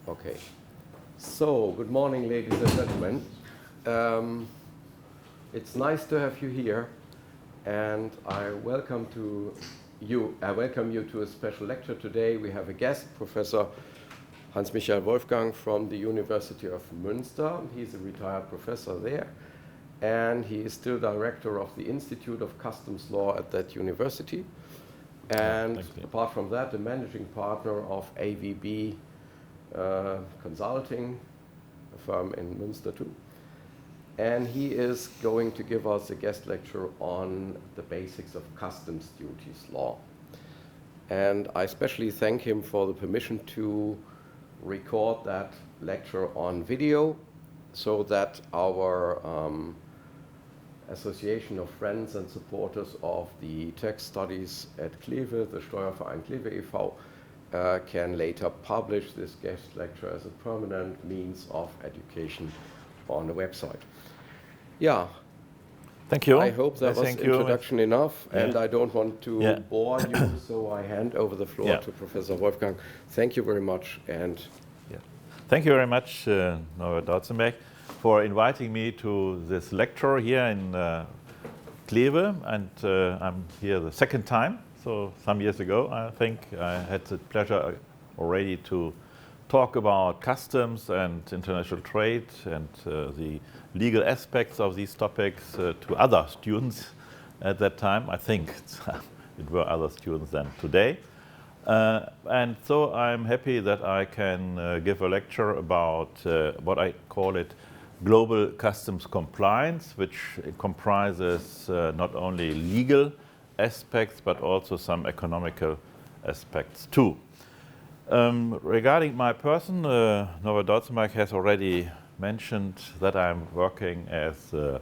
Okay. So, good morning, ladies and gentlemen. It's nice to have you here, and I welcome you to a special lecture today. We have a guest, Professor Hans-Michael Wolfgang from the University of Münster. He's a retired professor there, and he is still director of the Institute of Customs Law at that university. And apart from that, the managing partner of AVB Consulting, a firm in Münster too. And he is going to give us a guest lecture on the basics of customs duties law. And I especially thank him for the permission to record that lecture on video so that our Association of Friends and Supporters of the Tax Studies at Kleve, the Steuerverein Kleve e.V., can later publish this guest lecture as a permanent means of education on the website. Yeah. Thank you. I hope that was introduction enough, and I don't want to bore you, so I hand over the floor to Professor Wolfgang. Thank you very much. And thank you very much, Norbert Dautzenberg, for inviting me to this lecture here in Kleve, and I'm here the second time. So some years ago, I think, I had the pleasure already to talk about customs and international trade and the legal aspects of these topics to other students at that time. I think it were other students than today. And so I'm happy that I can give a lecture about what I call it global customs compliance, which comprises not only legal aspects but also some economical aspects too. Regarding my person, Norbert Dautzenberg has already mentioned that I'm working as a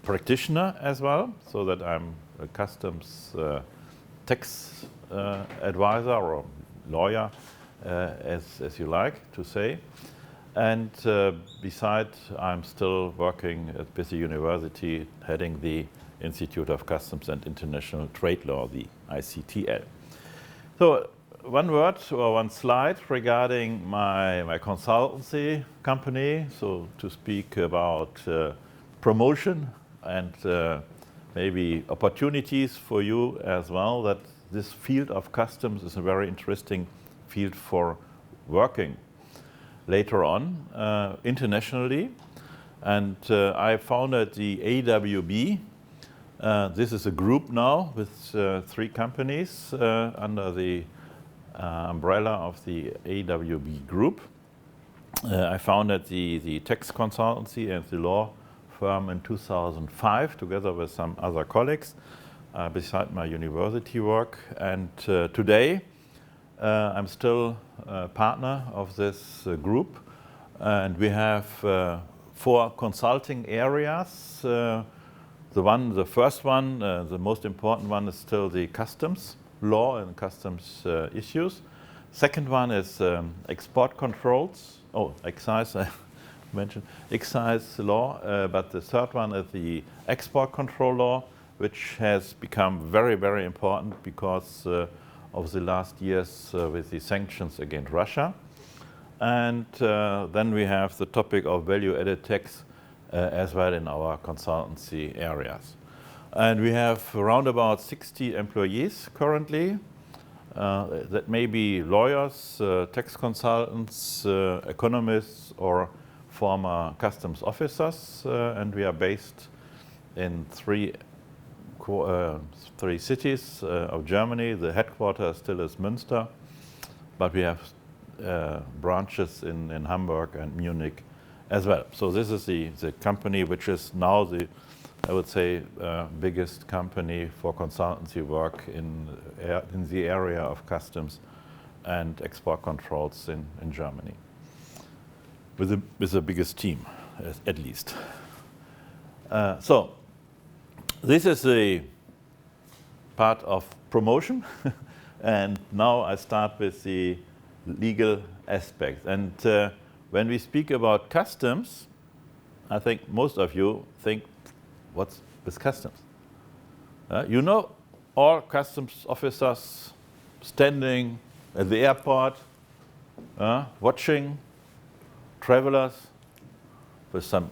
practitioner as well, so that I'm a customs tax advisor or lawyer, as you like to say. And besides, I'm still working at Bisse University, heading the Institute of Customs and International Trade Law, the ICTL. So one word or one slide regarding my consultancy company, so to speak about promotion and maybe opportunities for you as well, that this field of customs is a very interesting field for working later on internationally. And I founded the AWB. This is a group now with 3 companies under the umbrella of the AWB group. I founded the tax consultancy and the law firm in 2005 together with some other colleagues beside my university work. And today I'm still a partner of this group, and we have 4 consulting areas. The first one, the most important one, is still the customs law and customs issues. Second one is export controls. Oh, excise, I mentioned excise law, but the third one is the export control law, which has become very, very important because of the last years with the sanctions against Russia. And then we have the topic of value-added tax as well in our consultancy areas. And we have around about 60 employees currently. That may be lawyers, tax consultants, economists, or former customs officers. And we are based in 3 cities of Germany. The headquarters still is Münster, but we have branches in Hamburg and Munich as well. So this is the company which is now I would say, biggest company for consultancy work in the area of customs and export controls in Germany, with the biggest team, at least. So this is a part of promotion, and now I start with the legal aspect. And when we speak about customs, I think most of you think, what's with customs? You know all customs officers standing at the airport watching travelers with some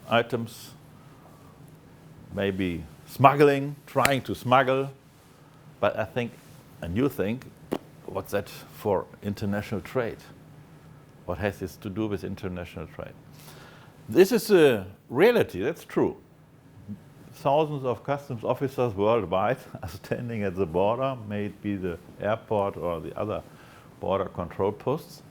items, maybe smuggling, trying to smuggle. But I think, and you think, what's that for international trade? What has this to do with international trade? This is a reality, that's true. Thousands of customs officers worldwide are standing at the border, may it be the airport or the other border control posts.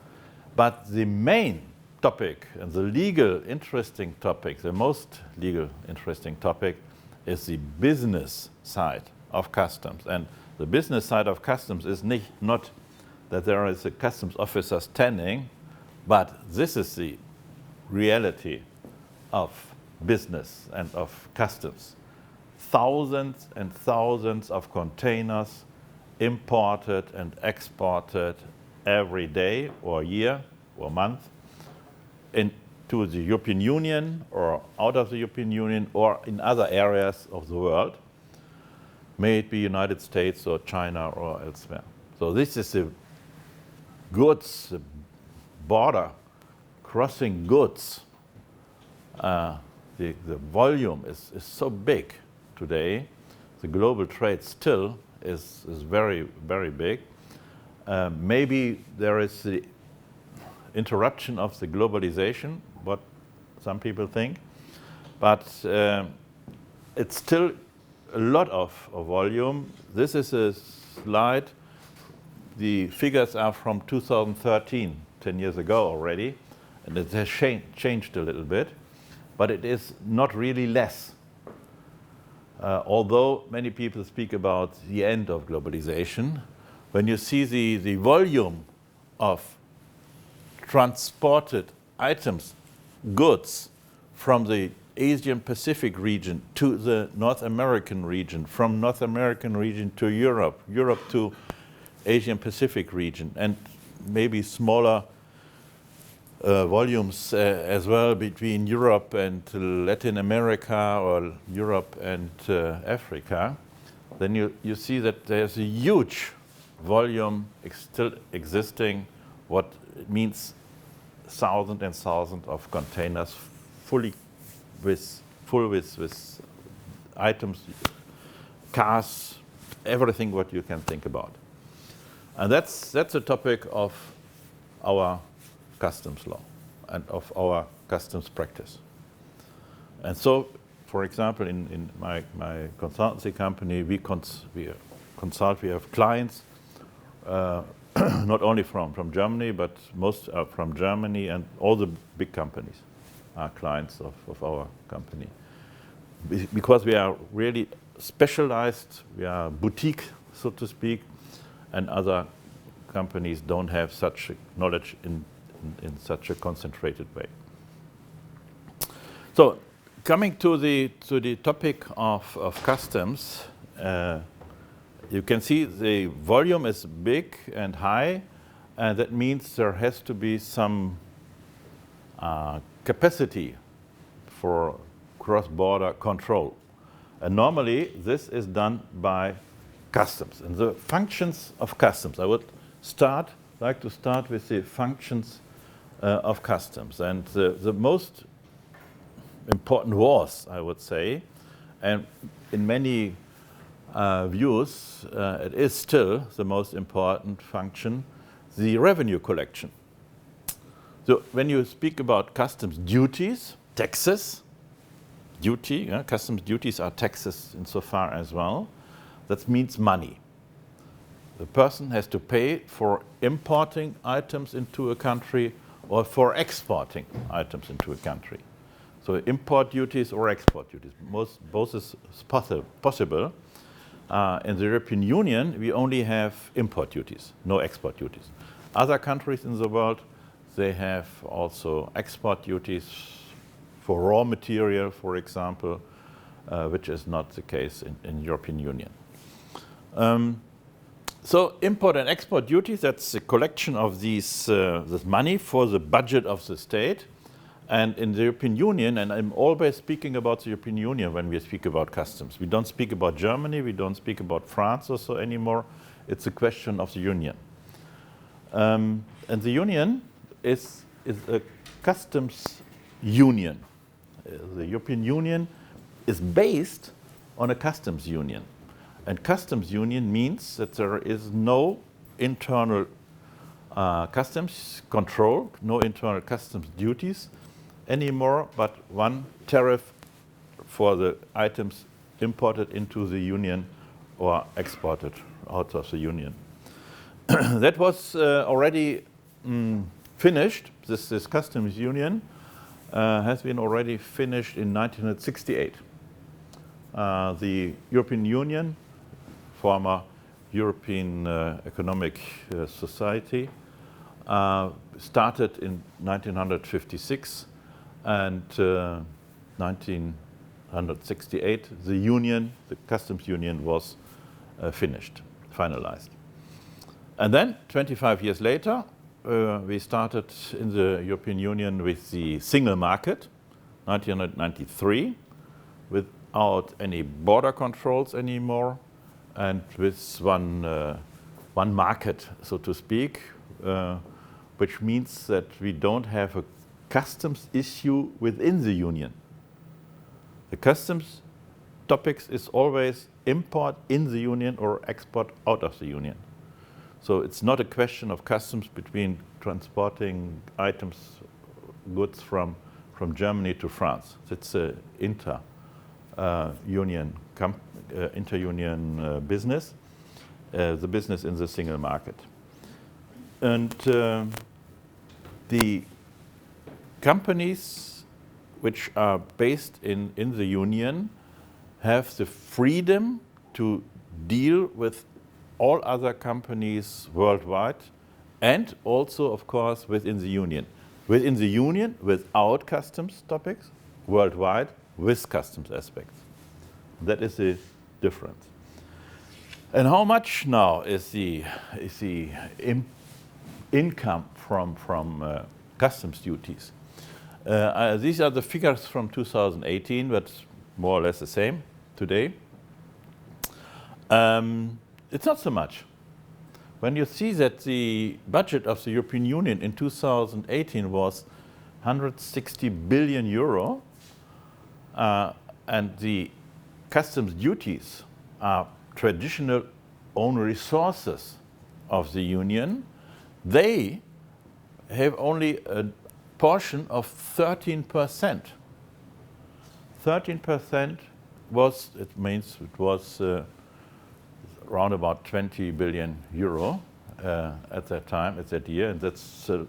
But the main topic and the legal interesting topic, the most legal interesting topic, is the business side of customs. And the business side of customs is not that there is a customs officer standing, but this is the reality of business and of customs. Thousands and thousands of containers imported and exported every day or year or month into the European Union or out of the European Union or in other areas of the world, may it be United States or China or elsewhere. So this is the goods, border crossing goods. The volume is so big today. The global trade still is very, very big. Maybe there is the interruption of the globalization, what some people think, but it's still a lot of volume. This is a slide. The figures are from 2013, 10 years ago already, and it has changed a little bit, but it is not really less. Although many people speak about the end of globalization, when you see the volume of transported items, goods, from the Asian Pacific region to the North American region, from North American region to Europe, Europe to Asian Pacific region, and maybe smaller volumes as well between Europe and Latin America or Europe and Africa, then you see that there's a huge volume still existing, what it means thousands and thousands of containers full with items, cars, everything what you can think about. And that's a topic of our customs law and of our customs practice. And so, for example, in my consultancy company, we consult, we have clients, not only from Germany, but most are from Germany, and all the big companies are clients of our company. Because we are really specialized, we are boutique, so to speak, and other companies don't have such knowledge in such a concentrated way. So, coming to the topic of customs, you can see the volume is big and high, and that means there has to be some capacity for cross-border control. And normally this is done by customs. And the functions of customs, I would like to start with the functions of customs. And the most important was, I would say, and in many views, it is still the most important function, the revenue collection. So when you speak about customs duties, taxes, customs duties are taxes insofar as well, that means money. The person has to pay for importing items into a country or for exporting items into a country. So import duties or export duties, both is possible. In the European Union, we only have import duties, no export duties. Other countries in the world, they have also export duties for raw material, for example, which is not the case in European Union. So import and export duties, that's the collection of this money for the budget of the state. And in the European Union, and I'm always speaking about the European Union when we speak about customs. We don't speak about Germany, we don't speak about France or so anymore. It's a question of the Union. And the union is a customs union. The European Union is based on a customs union. And customs union means that there is no internal customs control, no internal customs duties anymore, but one tariff for the items imported into the union or exported out of the union. That was already finished. This customs union has been already finished in 1968. The European Union, former European Economic Society, started in 1956, and 1968 the union, the customs union, was finished, finalized. And then 25 years later, we started in the European Union with the single market, 1993, without any border controls anymore, and with one market, so to speak, which means that we don't have a customs issue within the union. The customs topics is always import in the union or export out of the union. So it's not a question of customs between transporting items, goods from Germany to France. It's an inter-union business, the business in the single market. And the companies which are based in the union have the freedom to deal with all other companies worldwide, and also, of course, within the union. Within the union, without customs topics, worldwide, with customs aspects. That is the difference. And how much now is the income from customs duties? These are the figures from 2018, but more or less the same today. It's not so much. When you see that the budget of the European Union in 2018 was 160 billion euro, and the customs duties are traditional own resources of the Union, they have only a portion of 13%. 13% was, it means it was around about 20 billion euro at that time, at that year, and that's still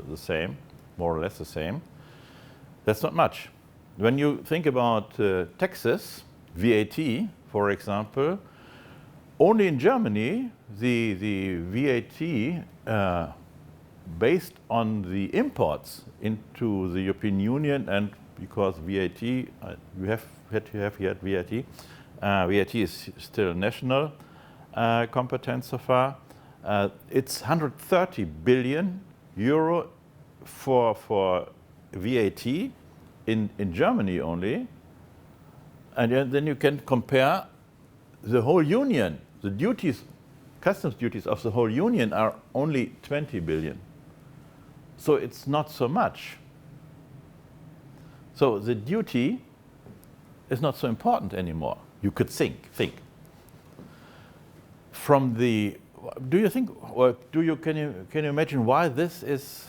the same, more or less the same. That's not much. When you think about taxes, VAT, for example, only in Germany, the VAT based on the imports into the European Union, and because VAT, you have to have yet VAT, VAT is still national competence so far. It's 130 billion euro for VAT in Germany only. And then you can compare the whole union. The duties, customs duties of the whole union are only 20 billion. So it's not so much. So the duty is not so important anymore. You could think. From the, do you think, or can you imagine why this is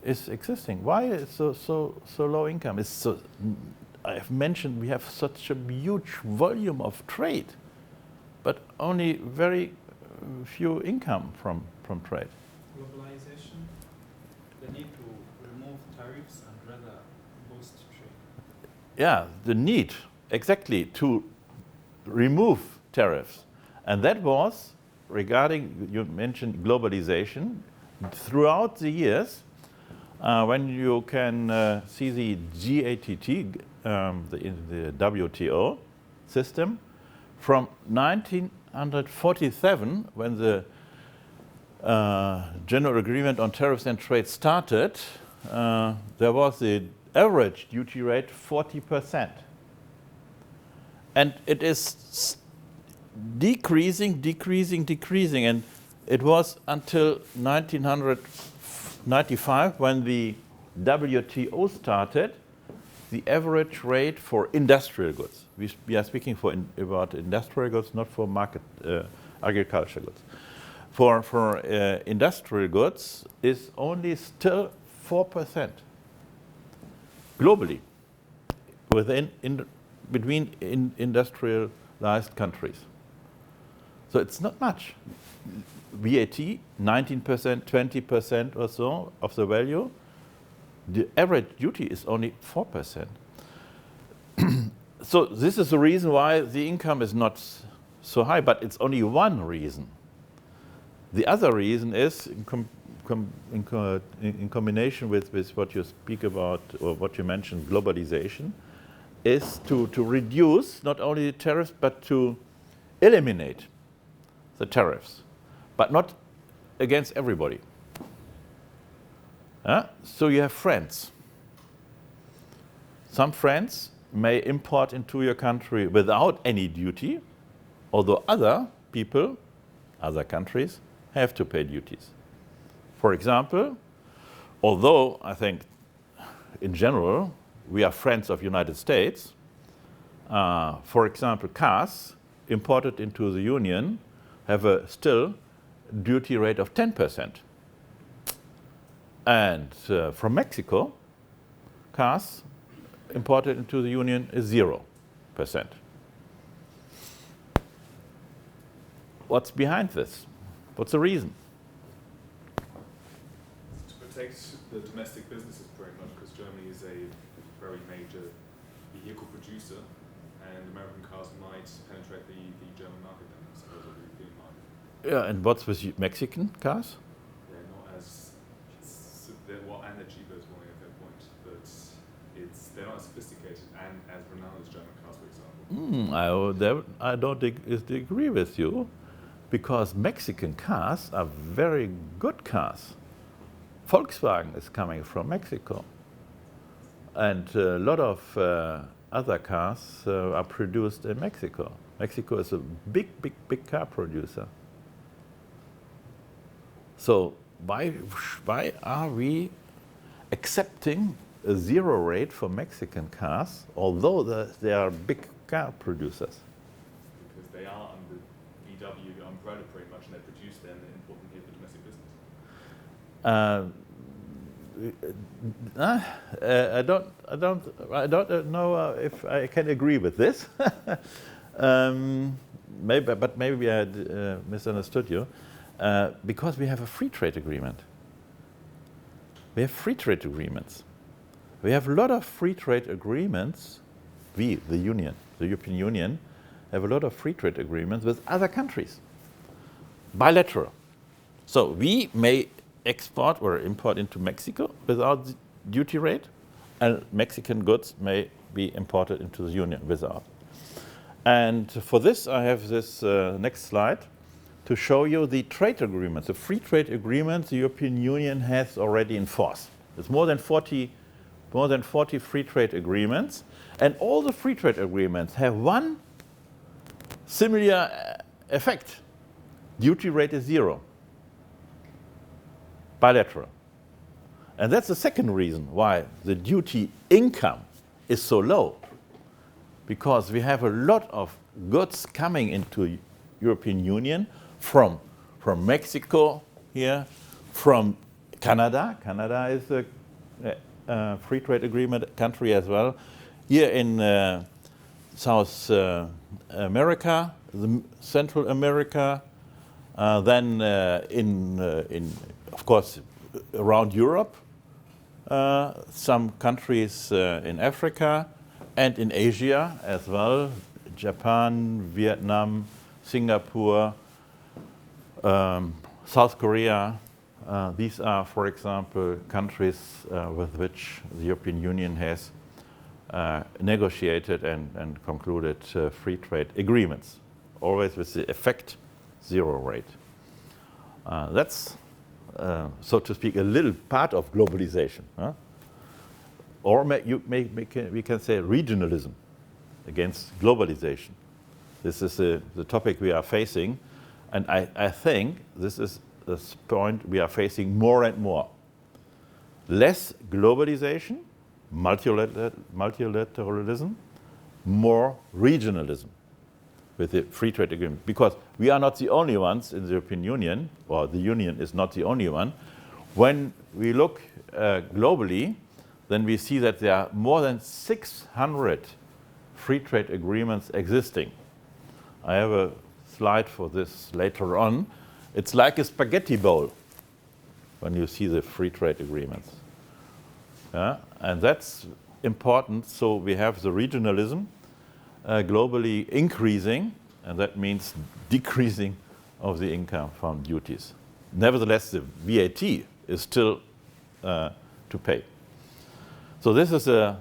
existing? Why is so low income? It's so, I have mentioned we have such a huge volume of trade, but only very few income from trade. Globalization, the need to remove tariffs and rather boost trade. Yeah, the need, exactly, to remove tariffs. And that was, regarding, you mentioned globalization, throughout the years, when you can see the GATT, the WTO system, from 1947, when the General Agreement on Tariffs and Trade started, there was the average duty rate 40%. And it is decreasing, and it was until 1995 when the WTO started, the average rate for industrial goods. We are speaking about industrial goods, not for market agriculture goods. For industrial goods is only still 4% globally between industrialized countries. So it's not much. VAT, 19%, 20% or so of the value. The average duty is only 4%. So this is the reason why the income is not so high, but it's only one reason. The other reason is, in combination with what you speak about, or what you mentioned, globalization, is to reduce not only the tariffs, but to eliminate the tariffs, but not against everybody. So you have friends. Some friends may import into your country without any duty, although other people, other countries, have to pay duties. For example, although I think in general we are friends of United States, for example, cars imported into the Union have a still duty rate of 10%. And from Mexico, cars imported into the Union is 0%. What's behind this? What's the reason? To protect the domestic businesses very much, because Germany is a very major vehicle producer, and American cars might penetrate the German market then, I suppose, or the European market. Yeah, and what's with Mexican cars? Yeah, not as, and they're cheaper as well at that point, but they're not as sophisticated and as renowned as German cars, for example. I don't agree with you, because Mexican cars are very good cars. Volkswagen is coming from Mexico. And a lot of other cars are produced in Mexico. Mexico is a big car producer. So why are we accepting a 0 rate for Mexican cars, although they are big car producers? Because they are under VW umbrella pretty much, and they produce them and import them here for domestic business. I don't know if I can agree with this. Maybe I misunderstood you. Because we have a free trade agreement. We have free trade agreements. We have a lot of free trade agreements. We, the Union, the European Union, have a lot of free trade agreements with other countries, bilateral. So we may export or import into Mexico without the duty rate, and Mexican goods may be imported into the Union without. And for this, I have this next slide to show you the trade agreements, the free trade agreements the European Union has already in force. There's more than 40 free trade agreements, and all the free trade agreements have one similar effect. Duty rate is 0. Bilateral. And that's the second reason why the duty income is so low. Because we have a lot of goods coming into European Union from Mexico here, from Canada. Canada is a free trade agreement country as well. Here in South America, Central America, then of course, around Europe, some countries in Africa and in Asia as well, Japan, Vietnam, Singapore, South Korea. These are, for example, countries with which the European Union has negotiated and concluded free trade agreements, always with the effect 0 rate. That's, so to speak, a little part of globalization. Or we can say regionalism against globalization. This is the topic we are facing. And I think this is the point we are facing more and more. Less globalization, multilateralism, more regionalism with the free trade agreement. Because we are not the only ones in the European Union, or the Union is not the only one. When we look globally, then we see that there are more than 600 free trade agreements existing. I have a slide for this later on. It's like a spaghetti bowl when you see the free trade agreements. And that's important. So we have the regionalism globally increasing, and that means decreasing of the income from duties. Nevertheless, the VAT is still to pay. So this is the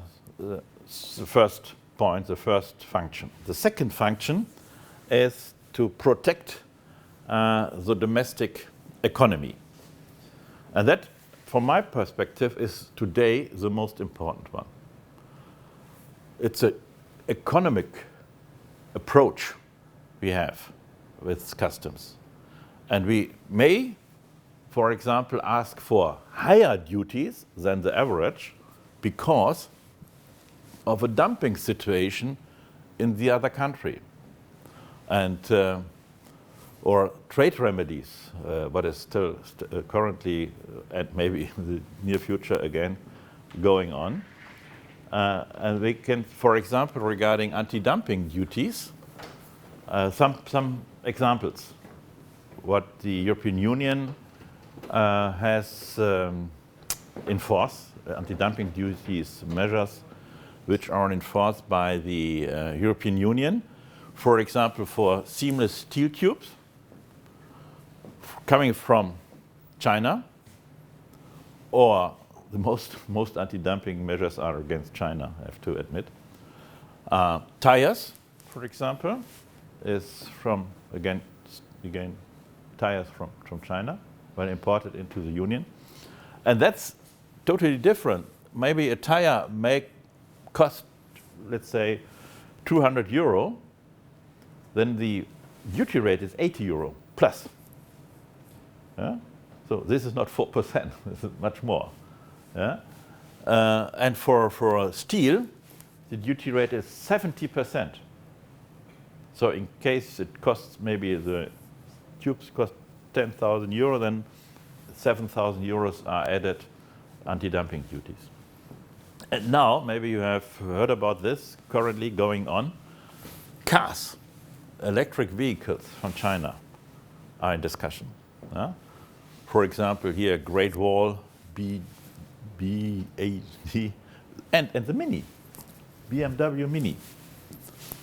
first point, the first function. The second function is to protect the domestic economy. And that, from my perspective, is today the most important one. It's an economic approach we have with customs. And we may, for example, ask for higher duties than the average because of a dumping situation in the other country. And or trade remedies, what is still currently and maybe in the near future again going on. And we can, for example, regarding anti-dumping duties, some examples. What the European Union has enforced, anti-dumping duties measures which are enforced by the European Union, for example, for seamless steel tubes coming from China, or the most anti-dumping measures are against China, I have to admit. Tires, for example, is from, again tires from China, when imported into the Union. And that's totally different. Maybe a tire may cost, let's say, 200 euro, then the duty rate is 80 euro plus. Yeah? So this is not 4%, this is much more. Yeah? And for steel, the duty rate is 70%. So in case it costs, maybe the tubes cost 10,000 euro, then 7,000 euros are added anti-dumping duties. And now, maybe you have heard about this currently going on. Cars, electric vehicles from China are in discussion. For example, here, Great Wall, BAD, and the Mini, BMW Mini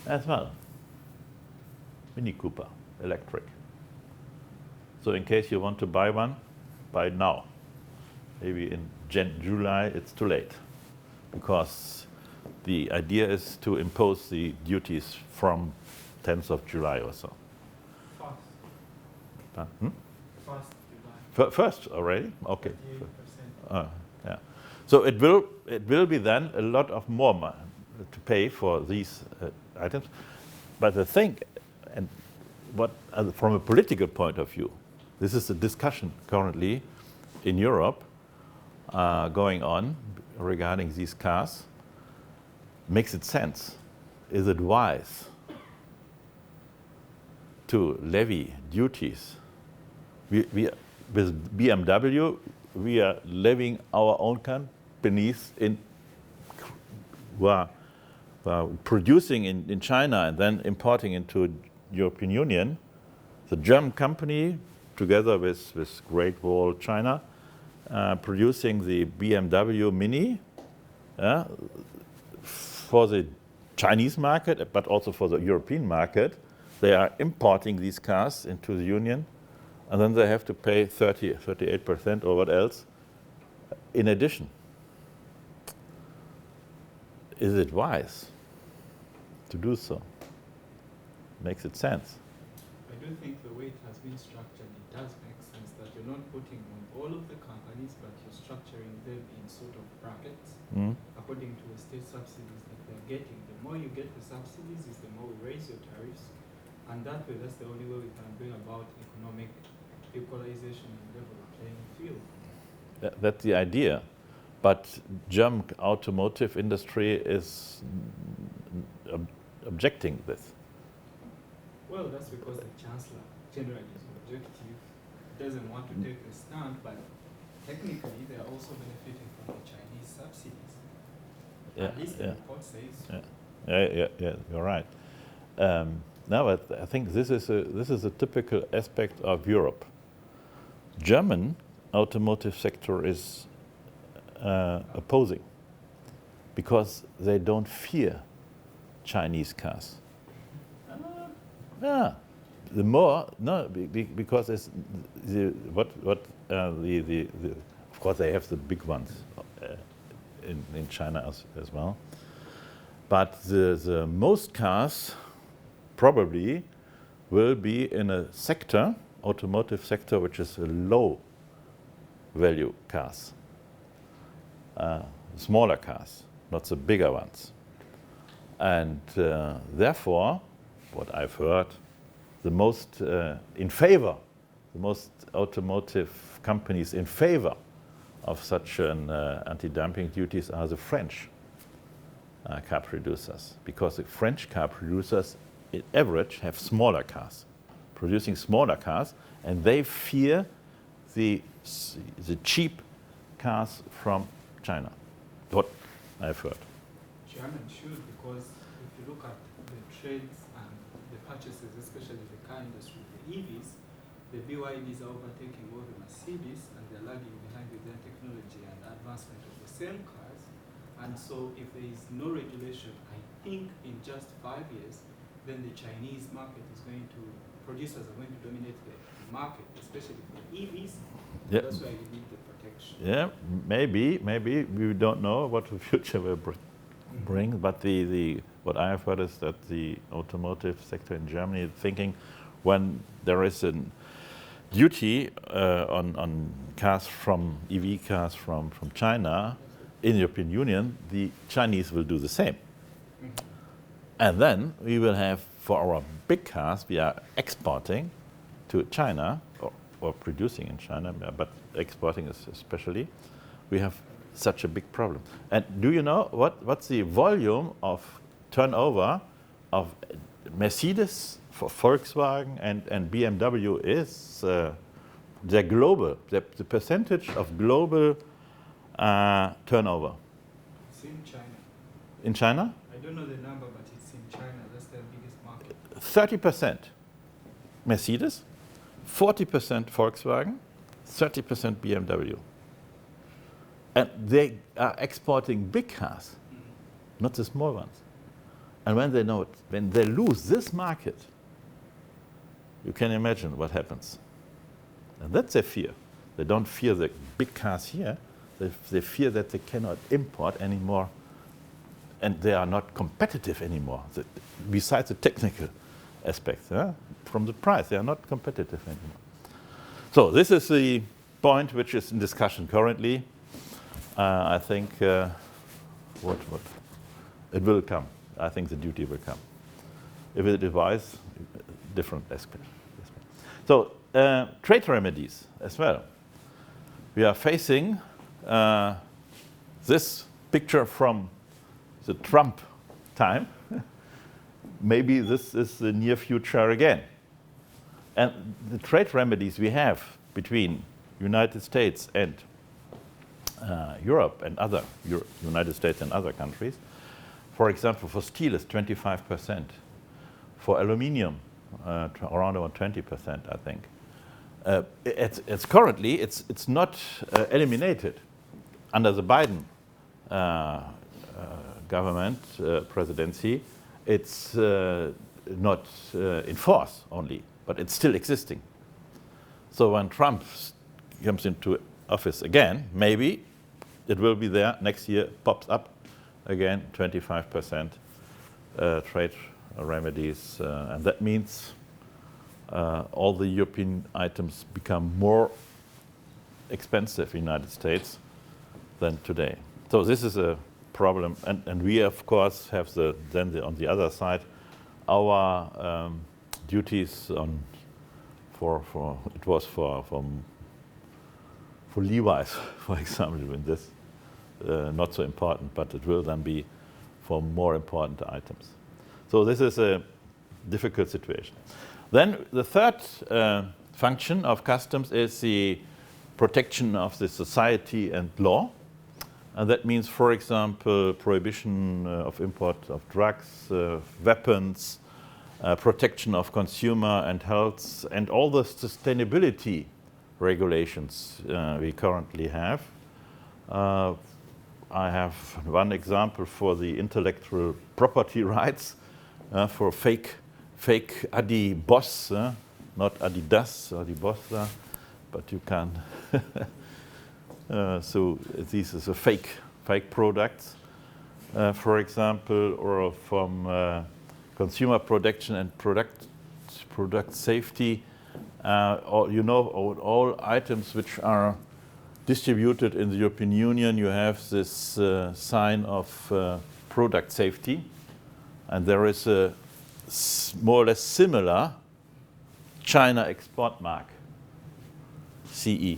as well. Mini Cooper, electric. So in case you want to buy one, buy now. Maybe in July it's too late, because the idea is to impose the duties from 10th of July or so. First July. First already? Okay. 38%. Yeah. So it will be then a lot of more money to pay for these items. But the thing, and what from a political point of view, this is a discussion currently in Europe going on regarding these cars. Makes it sense? Is it wise to levy duties? With BMW, we are levying our own companies who are producing in China and then importing into European Union. The German company, together with Great Wall China, producing the BMW Mini for the Chinese market, but also for the European market. They are importing these cars into the Union, and then they have to pay 38% or what else in addition. Is it wise to do so? Makes it sense. I do think the way it has been structured, it does make sense that you're not putting on all of the companies, but you're structuring them in sort of brackets according to the state subsidies that they're getting. The more you get the subsidies, is the more you raise your tariffs. And that way, that's the only way we can bring about economic equalization and level playing field. That's the idea. But German automotive industry is objecting this. Well, that's because the chancellor generally is objective, doesn't want to take a stand, but technically they are also benefiting from the Chinese subsidies. At least the report says so. Yeah, you're right. Now, I think this is a typical aspect of Europe. German automotive sector is opposing because they don't fear Chinese cars. Yeah, the more because it's of course they have the big ones in China as well, but the most cars probably will be in a sector, automotive sector, which is a low value cars, smaller cars, not the bigger ones. And therefore, what I've heard, the most automotive companies in favor of such an anti-dumping duties are the French car producers, because the French car producers, in average, have smaller cars, producing smaller cars, and they fear the cheap cars from China. What I've heard. German should, because if you look at the trades and the purchases, especially the car industry, the EVs, the BYDs are overtaking all the Mercedes, and they're lagging behind with their technology and advancement of the same cars. And so if there is no regulation, I think in just 5 years, then the Chinese market is going to, producers are going to dominate the market, especially for EVs. Yeah. That's why you need the protection. Yeah, maybe we don't know what the future will bring, but what I have heard is that the automotive sector in Germany is thinking when there is a duty on cars from EV cars from China in the European Union, the Chinese will do the same. And then we will have, for our big cars, we are exporting to China, or producing in China, but exporting especially, we have such a big problem. And do you know what's the volume of turnover of Mercedes, for Volkswagen and BMW is the global, the percentage of global turnover? It's in China. In China? I don't know the number, but it's in China. That's their biggest market. 30% Mercedes, 40% Volkswagen, 30% BMW. And they are exporting big cars, not the small ones. And when they know it, when they lose this market, you can imagine what happens. And that's their fear. They don't fear the big cars here. They fear that they cannot import anymore, and they are not competitive anymore. Besides the technical aspects, from the price, they are not competitive anymore. So this is the point which is in discussion currently. I think what it will come. I think the duty will come. If it device, different aspect. So trade remedies as well. We are facing this picture from the Trump time. Maybe this is the near future again. And the trade remedies we have between United States and Europe and other United States and other countries, for example, for steel is 25%, for aluminium around about 20%, I think. It's currently it's not eliminated under the Biden government presidency. It's not in force only, but it's still existing. So when Trump comes into office again, maybe it will be there next year, pops up again, 25% trade remedies, and that means all the European items become more expensive in the United States than today. So this is a problem, and we of course have on the other side our duties on for it was for Levi's, for example, in this not so important, but it will then be for more important items. So this is a difficult situation. Then the third function of customs is the protection of the society and law. And that means, for example, prohibition of import of drugs, weapons, protection of consumer and health, and all the sustainability regulations we currently have. I have one example for the intellectual property rights for fake Adi Boss, not Adidas, Adi Boss, but you can. So these are fake products, for example, or from consumer protection and product safety. All items which are distributed in the European Union, you have this sign of product safety, and there is a more or less similar China export mark, CE.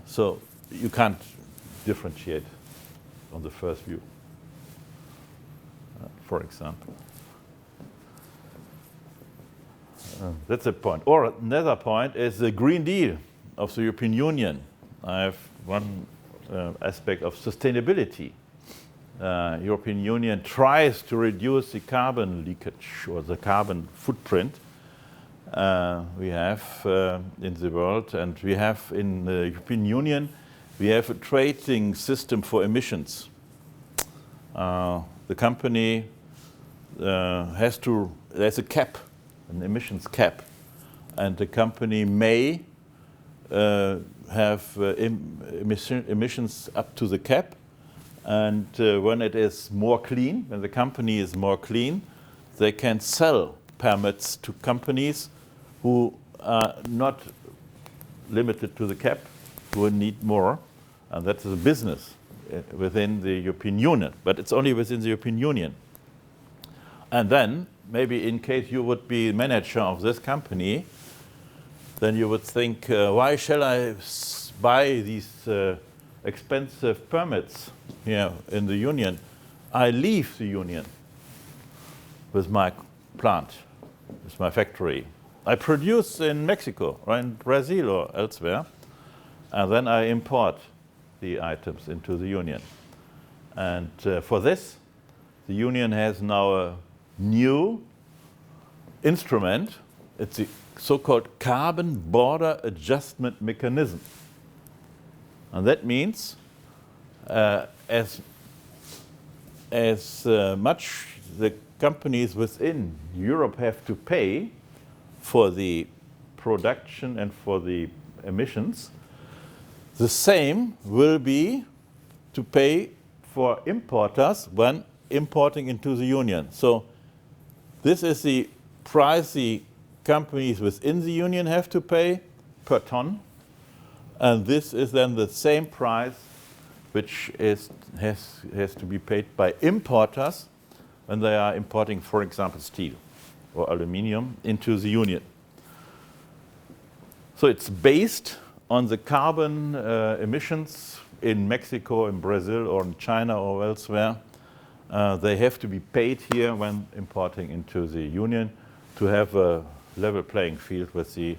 So you can't differentiate on the first view, for example. That's a point. Or another point is the Green Deal of the European Union. I have one aspect of sustainability. European Union tries to reduce the carbon leakage or the carbon footprint we have in the world, and we have in the European Union, we have a trading system for emissions. The company there's a cap, an emissions cap, and the company may have emissions up to the cap, and when it is more clean, when the company is more clean, they can sell permits to companies who are not limited to the cap, who need more, and that is a business within the European Union, but it's only within the European Union. And then, maybe in case you would be manager of this company, then you would think, why shall I buy these expensive permits here in the Union? I leave the Union with my plant, with my factory. I produce in Mexico or in Brazil or elsewhere, and then I import the items into the Union. And for this, the Union has now a new instrument. It's the so-called Carbon Border Adjustment Mechanism. And that means as much the companies within Europe have to pay for the production and for the emissions, the same will be to pay for importers when importing into the Union. So this is the price the companies within the Union have to pay per ton, and this is then the same price which has to be paid by importers when they are importing, for example, steel or aluminium into the Union. So it's based on the carbon emissions in Mexico, in Brazil, or in China or elsewhere. They have to be paid here when importing into the Union to have a level playing field with the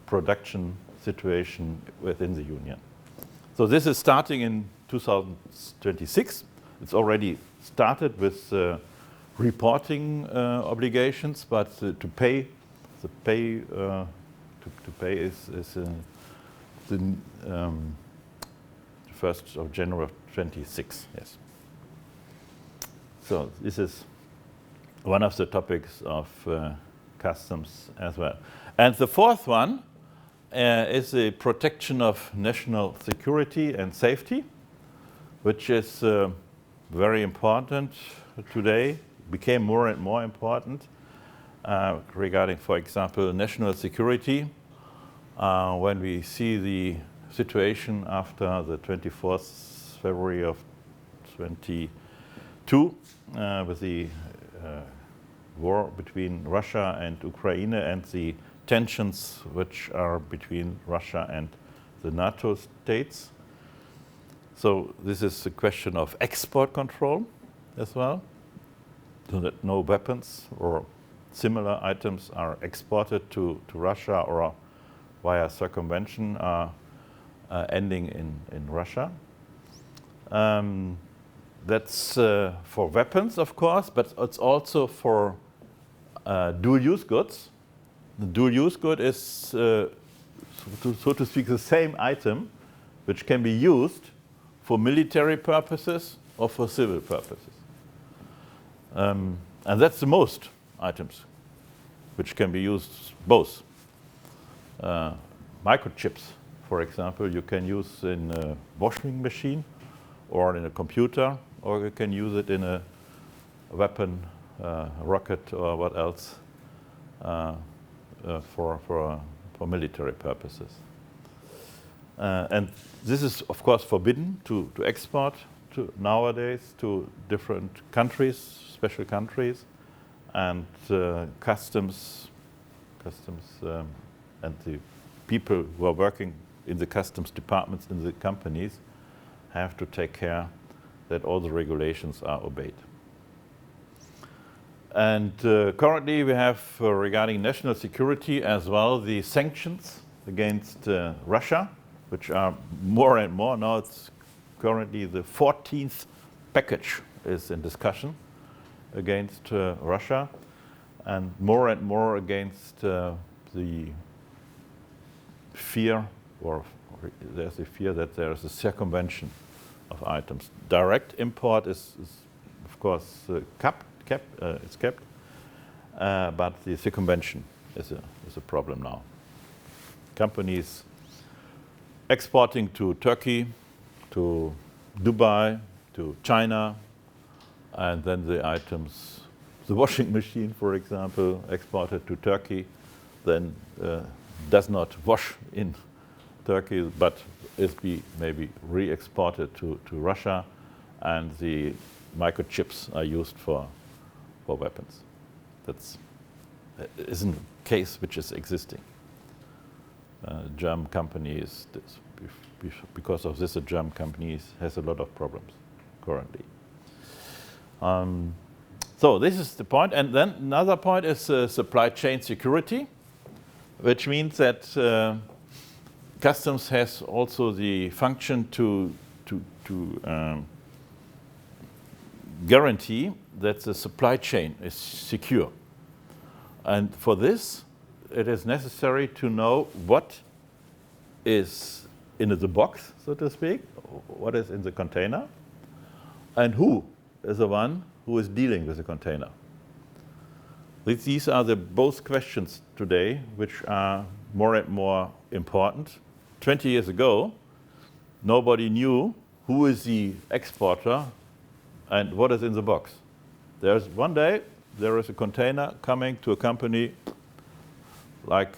production situation within the Union. So this is starting in 2026. It's already started with reporting obligations, but to pay is the 1st of January 26. Yes. So this is one of the topics of customs as well. And the fourth one is the protection of national security and safety, which is very important today, became more and more important regarding, for example, national security. When we see the situation after the 24th February of 22 with the war between Russia and Ukraine and the tensions which are between Russia and the NATO states. So this is a question of export control as well, so that no weapons or similar items are exported to Russia or via circumvention are ending in Russia. That's for weapons, of course, but it's also for dual-use goods. The dual-use good is, so to speak, the same item which can be used for military purposes or for civil purposes. And that's the most items which can be used both. Microchips, for example, you can use in a washing machine or in a computer, or you can use it in a weapon, rocket, or what else for military purposes. And this is, of course, forbidden to export nowadays to different countries, special countries, and customs and the people who are working in the customs departments in the companies have to take care that all the regulations are obeyed. And currently we have, regarding national security as well, the sanctions against Russia, which are more and more. Now it's currently the 14th package is in discussion against Russia, and more against the fear, or there's a fear that there is a circumvention of items. Direct import is of course it's kept, but the circumvention is a problem now. Companies exporting to Turkey, to Dubai, to China, and then the items, the washing machine, for example, exported to Turkey, then does not wash in Turkey, but is maybe re-exported to Russia, and the microchips are used for weapons. That isn't a case which is existing. German companies, because of this, a German company has a lot of problems currently. So this is the point. And then another point is supply chain security, which means that customs has also the function to guarantee that the supply chain is secure. And for this, it is necessary to know what is in the box, so to speak, what is in the container, and who is the one who is dealing with the container. These are both questions today which are more and more important. 20 years ago, nobody knew who is the exporter and what is in the box. One day, there is a container coming to a company like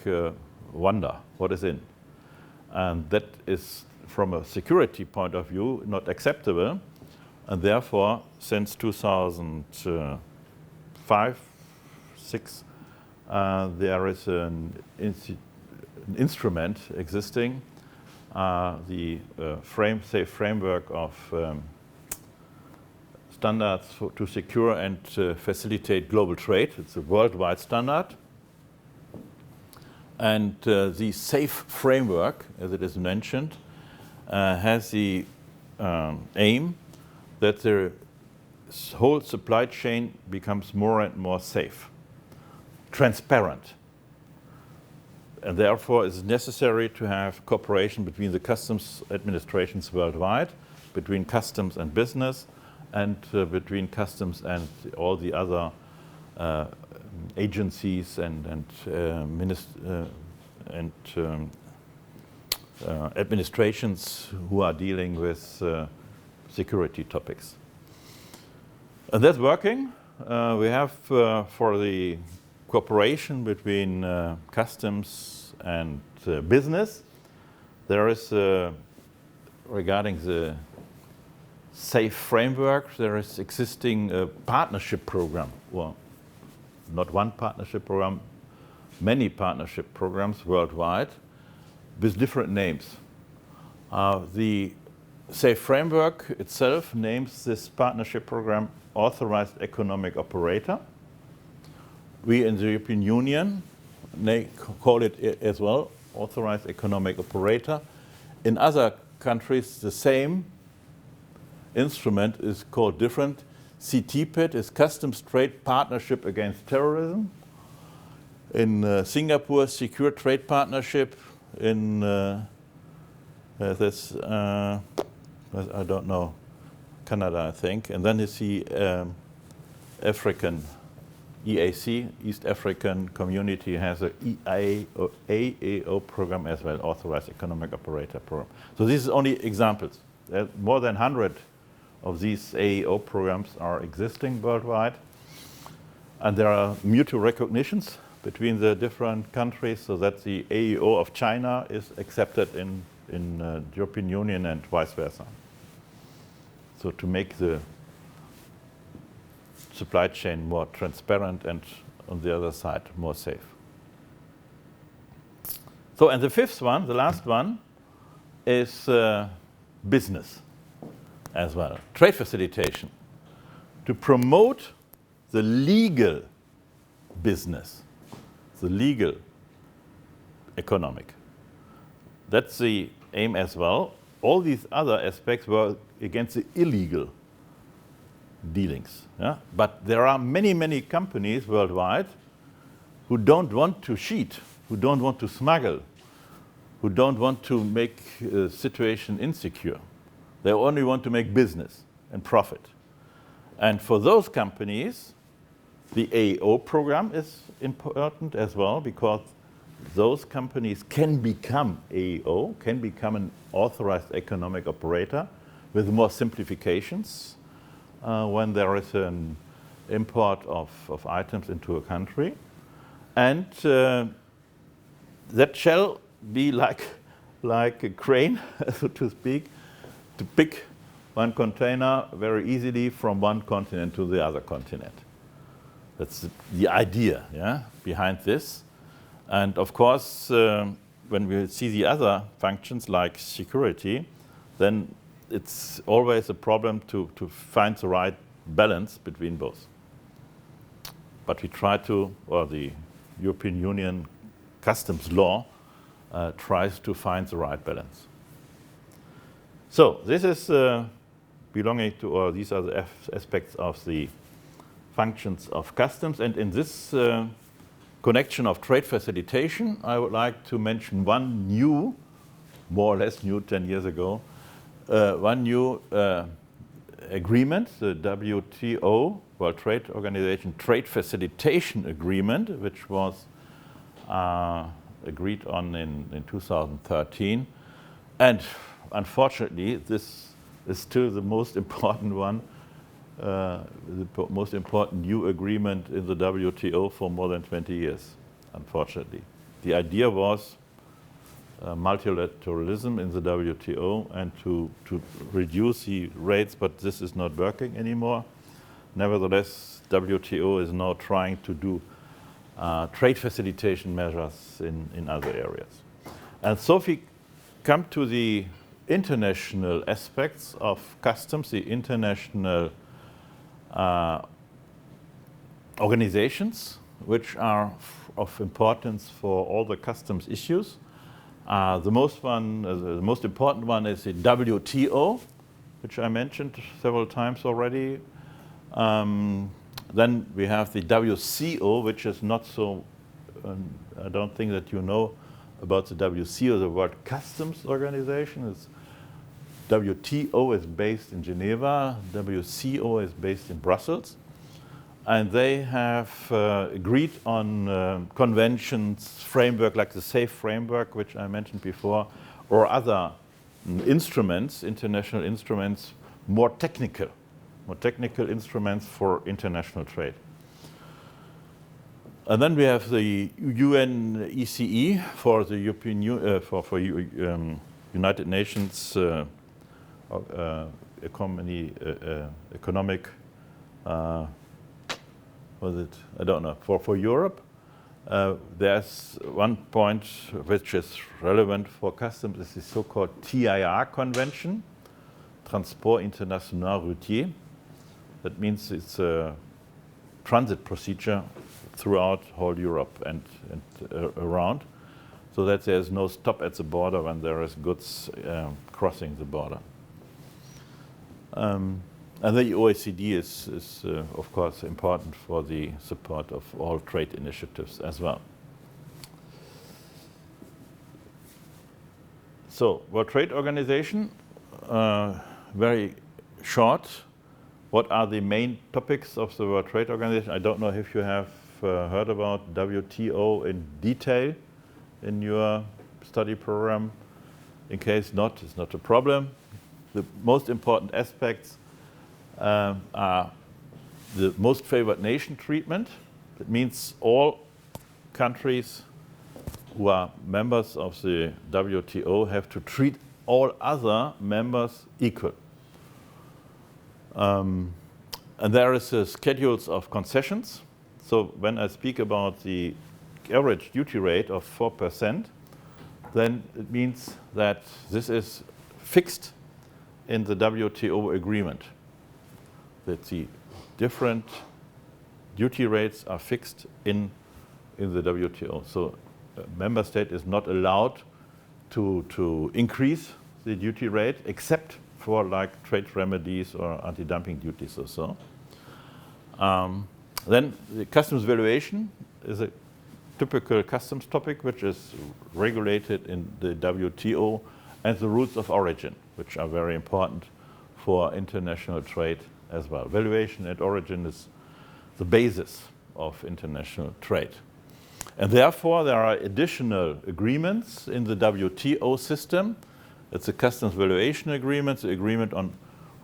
Wanda, what is in. And that is, from a security point of view, not acceptable. And therefore, since 2005, 2006, there is an instrument existing, the safe framework of standards to secure and facilitate global trade. It's a worldwide standard. And the safe framework, as it is mentioned, has the aim that the whole supply chain becomes more and more safe, transparent. And therefore, it's necessary to have cooperation between the customs administrations worldwide, between customs and business, and between customs and all the other agencies and administrations who are dealing with security topics. And that's working. We have for the cooperation between customs and business, there is, regarding the safe framework, there is existing a partnership program, not one partnership program, many partnership programs worldwide with different names. The SAFE framework itself names this partnership program Authorized Economic Operator. We in the European Union call it as well Authorized Economic Operator. In other countries, the same instrument is called different. CTPAT is Customs Trade Partnership Against Terrorism. In Singapore, Secure Trade Partnership. In this, I don't know, Canada, I think. And then you see African EAC, East African Community, has a AEO program as well, Authorized Economic Operator program. So these are only examples. More than 100 of these AEO programs are existing worldwide. And there are mutual recognitions between the different countries, so that the AEO of China is accepted in the European Union and vice versa. So to make the supply chain more transparent and on the other side more safe. So, and the fifth one, the last one, is business as well. Trade facilitation. To promote the legal business, the legal economic. That's the aim as well. All these other aspects were against the illegal dealings. Yeah? But there are many, many companies worldwide who don't want to cheat, who don't want to smuggle, who don't want to make a situation insecure. They only want to make business and profit. And for those companies, the AEO program is important as well, because those companies can become AEO, can become an authorized economic operator with more simplifications when there is an import of items into a country. And that shall be like a crane, so to speak, to pick one container very easily from one continent to the other continent. That's the idea, yeah, behind this. And of course, when we see the other functions like security, then it's always a problem to find the right balance between both. But we try to, or the European Union customs law tries to find the right balance. So this is belonging to, or these are the aspects of the functions of customs. And in this connection of trade facilitation, I would like to mention one new, more or less new 10 years ago, one new agreement, the WTO, World Trade Organization Trade Facilitation Agreement, which was agreed on in 2013. And unfortunately, this is still the most important one, the most important new agreement in the WTO for more than 20 years, unfortunately. The idea was multilateralism in the WTO and to reduce the rates, but this is not working anymore. Nevertheless, WTO is now trying to do trade facilitation measures in other areas. And so if we come to the international aspects of customs, the international organizations which are of importance for all the customs issues. The most important one is the WTO, which I mentioned several times already. Then we have the WCO, which is not so, I don't think that you know about the WCO, the World Customs Organization. WTO is based in Geneva, WCO is based in Brussels, and they have agreed on conventions, framework like the SAFE framework, which I mentioned before, or other instruments, international instruments, more technical instruments for international trade. And then we have the UNECE for the European United Nations economic was it? I don't know. For Europe, there's one point which is relevant for customs, is the so-called TIR convention, Transport International Routier. That means it's a transit procedure throughout whole Europe and around, so that there's no stop at the border when there is goods crossing the border. And the OECD is of course, important for the support of all trade initiatives as well. So, World Trade Organization, very short. What are the main topics of the World Trade Organization? I don't know if you have heard about WTO in detail in your study program. In case not, it's not a problem. The most important aspects are the most favored nation treatment. That means all countries who are members of the WTO have to treat all other members equal. And there is schedules of concessions. So when I speak about the average duty rate of 4%, then it means that this is fixed in the WTO agreement, that the different duty rates are fixed in the WTO. So a member state is not allowed to increase the duty rate except for like trade remedies or anti-dumping duties or so. Then the customs valuation is a typical customs topic which is regulated in the WTO, and the rules of origin, which are very important for international trade as well. Valuation at origin is the basis of international trade. And therefore, there are additional agreements in the WTO system. It's a customs valuation agreement, the agreement on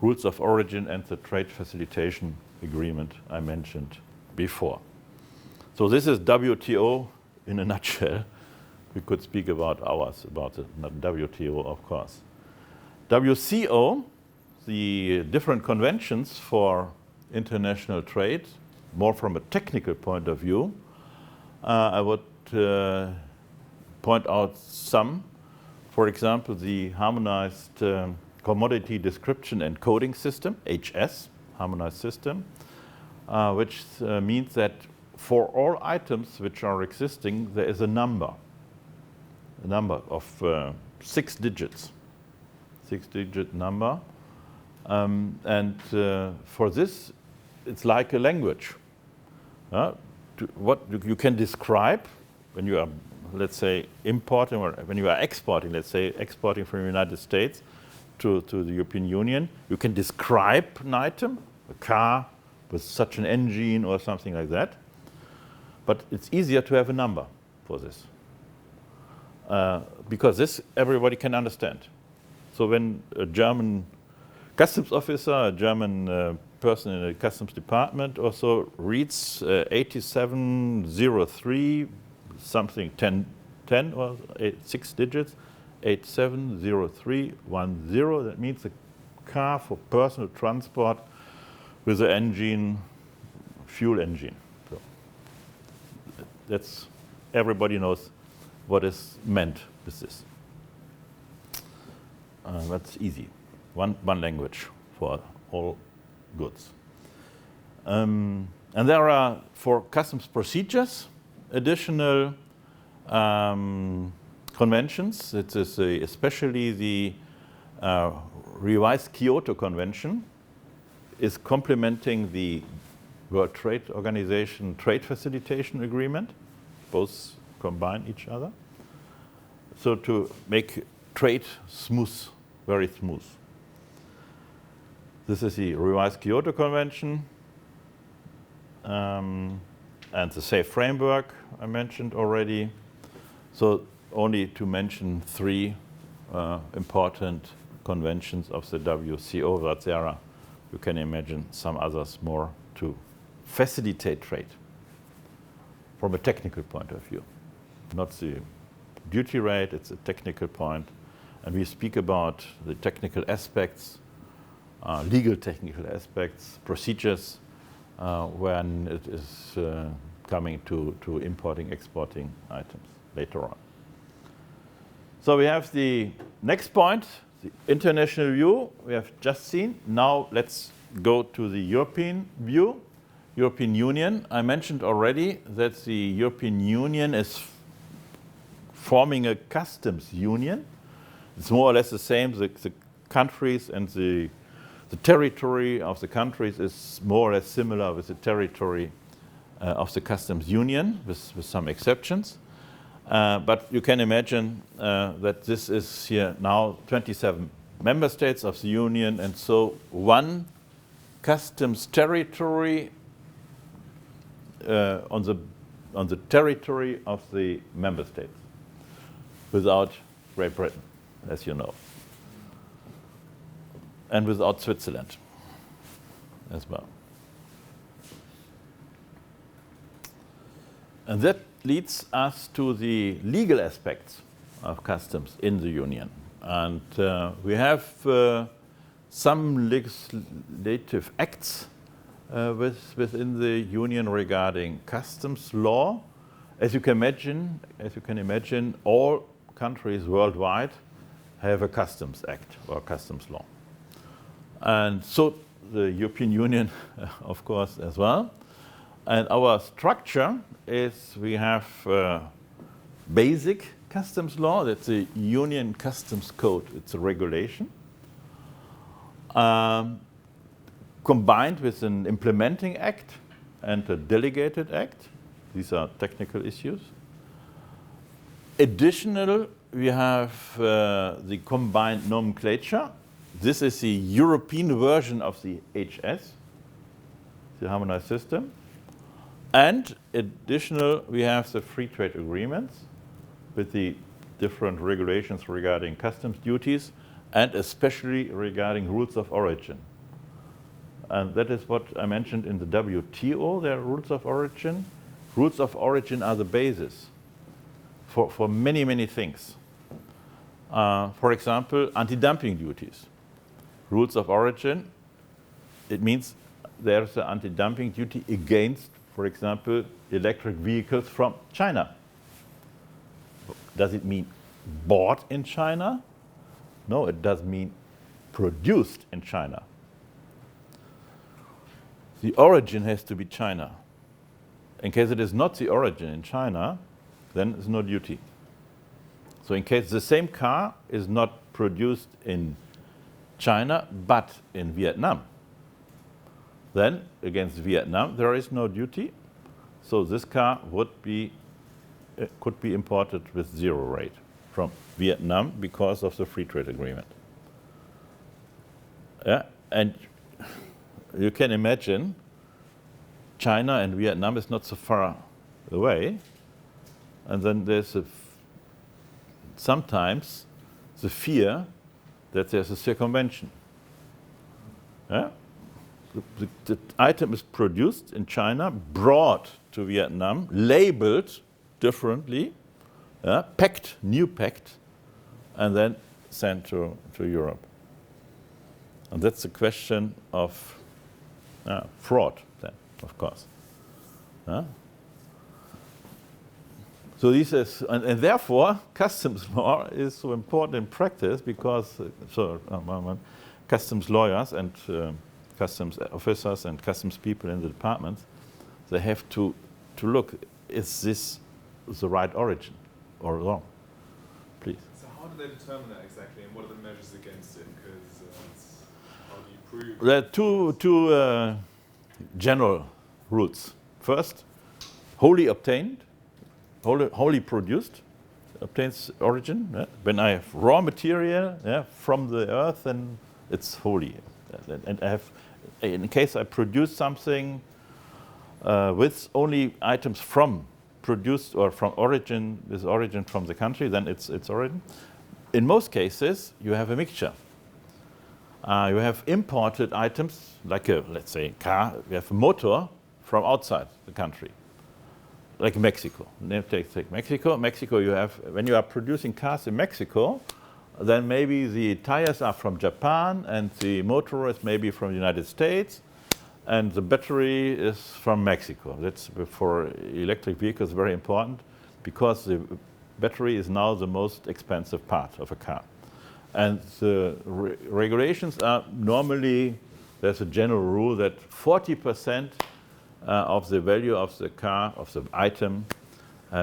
rules of origin, and the trade facilitation agreement I mentioned before. So this is WTO in a nutshell. We could speak about hours about it, not WTO, of course. WCO, the different conventions for international trade, more from a technical point of view. I would point out some. For example, the Harmonized Commodity Description and Coding System, HS, Harmonized System, which means that for all items which are existing, there is a number of 6 digits, 6-digit number. And for this, it's like a language. What you can describe when you are, let's say, importing, or when you are exporting, let's say, exporting from the United States to the European Union, you can describe an item, a car with such an engine or something like that. But it's easier to have a number for this. Because this everybody can understand. So when a German customs officer, a German person in the customs department also reads 8703 something 10 or 6 digits, 870310, that means a car for personal transport with an engine, fuel engine. So that's, everybody knows what is meant with this. That's easy. One language for all goods. And there are, for customs procedures, additional conventions. It is especially the revised Kyoto Convention is complementing the World Trade Organization Trade Facilitation Agreement. Both combine each other. So to make trade smooth, very smooth. This is the revised Kyoto Convention and the SAFE framework I mentioned already. So only to mention 3 important conventions of the WCO, but there are, you can imagine, some others more to facilitate trade from a technical point of view. Not the duty rate, it's a technical point. And we speak about the technical aspects, legal technical aspects, procedures, when it is coming to importing, exporting items later on. So we have the next point, the international view we have just seen. Now let's go to the European view. European Union, I mentioned already that the European Union is forming a customs union. It's more or less the same. The countries and the territory of the countries is more or less similar with the territory of the customs union, with some exceptions. But you can imagine that this is here now 27 member states of the union, and so one customs territory on the territory of the member states, without Great Britain, as you know, and without Switzerland as well. And that leads us to the legal aspects of customs in the Union. And we have some legislative acts within the Union regarding customs law. As you can imagine, all countries worldwide have a customs act or customs law. And so the European Union, of course, as well. And our structure is we have basic customs law, that's the Union Customs Code, it's a regulation. Combined with an implementing act and a delegated act. These are technical issues. Additional, we have the combined nomenclature. This is the European version of the HS, the harmonized system. And additional, we have the free trade agreements with the different regulations regarding customs duties and especially regarding rules of origin. And that is what I mentioned in the WTO, there are rules of origin. Rules of origin are the basis for many, many things. For example, anti-dumping duties. Rules of origin, it means there's an anti-dumping duty against, for example, electric vehicles from China. Does it mean bought in China? No, it does mean produced in China. The origin has to be China. In case it is not the origin in China, then there's no duty. So in case the same car is not produced in China but in Vietnam, then against Vietnam there is no duty. So this car could be imported with zero rate from Vietnam because of the free trade agreement. Yeah, and you can imagine China and Vietnam is not so far away, and then there's sometimes the fear that there's a circumvention. Yeah? The item is produced in China, brought to Vietnam, labeled differently, packed, and then sent to Europe. And that's a question of fraud, then, of course. So this is, and therefore, customs law is so important in practice because customs lawyers and customs officers and customs people in the departments, they have to look, is this the right origin or wrong? Please. So how do they determine that exactly, and what are the measures against it? Because how do you prove? There are two general rules. First, wholly obtained, wholly produced, obtains origin. When I have raw material from the earth, then it's wholly. And I have, in case I produce something with only items from produced or from origin, with origin from the country, then it's origin. In most cases, you have a mixture. You have imported items, like let's say, car. You have a motor from outside the country, like Mexico. Take Mexico. Mexico, you have, when you are producing cars in Mexico, then maybe the tires are from Japan and the motor is maybe from the United States. and the battery is from Mexico. That's for electric vehicles very important, because the battery is now the most expensive part of a car. And the regulations are normally, there's a general rule that 40% of the value of the car, of the item,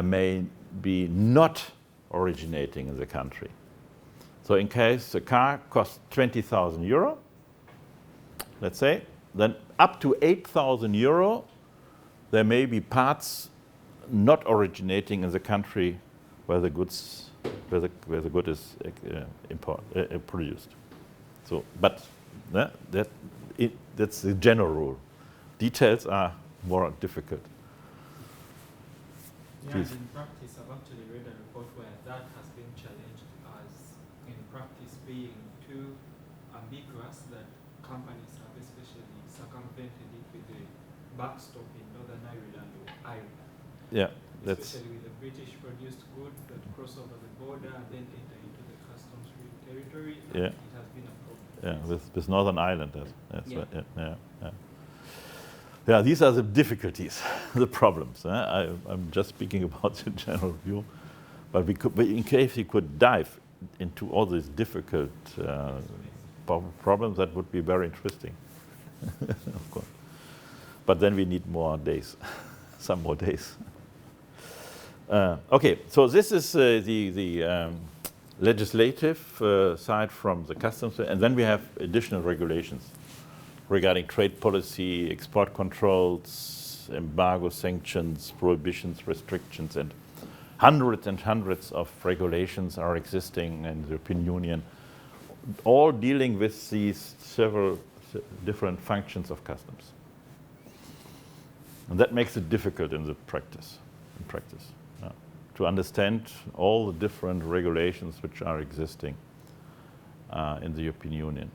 may be not originating in the country. So in case the car costs 20,000 euro, let's say, then up to 8,000 euro, there may be parts not originating in the country where the goods, where the good is produced. So, but that's the general rule. Details are more difficult. Yeah, and in practice, I've actually read a report where that has been challenged as, in practice, being too ambiguous, that companies have especially circumvented it with the backstop in Northern Ireland or Ireland. Yeah, that's Especially with the British-produced goods that cross over the border and then enter into the customs-free territory. Yeah. It has been a problem. yeah, with Northern Ireland. That's Yeah. right. Yeah. Yeah, these are the difficulties, the problems. I'm just speaking about the general view, but in case we could dive into all these difficult problems, that would be very interesting, of course. But then we need more days, some more days. Okay, so this is the legislative side from the customs, and then we have additional regulations regarding trade policy, export controls, embargo, sanctions, prohibitions, restrictions, and hundreds of regulations are existing in the European Union, all dealing with these several different functions of customs. And that makes it difficult in the practice, to understand all the different regulations which are existing in the European Union.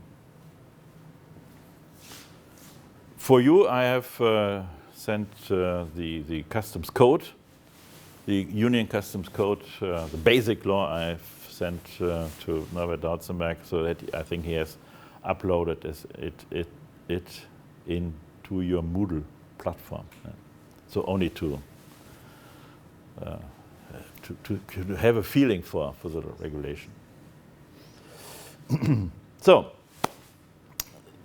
For you, I have sent the customs code, the Union Customs Code, the basic law I have sent to Norbert Dautzenberg, so that I think he has uploaded it into your Moodle platform. So only to have a feeling for the regulation. So,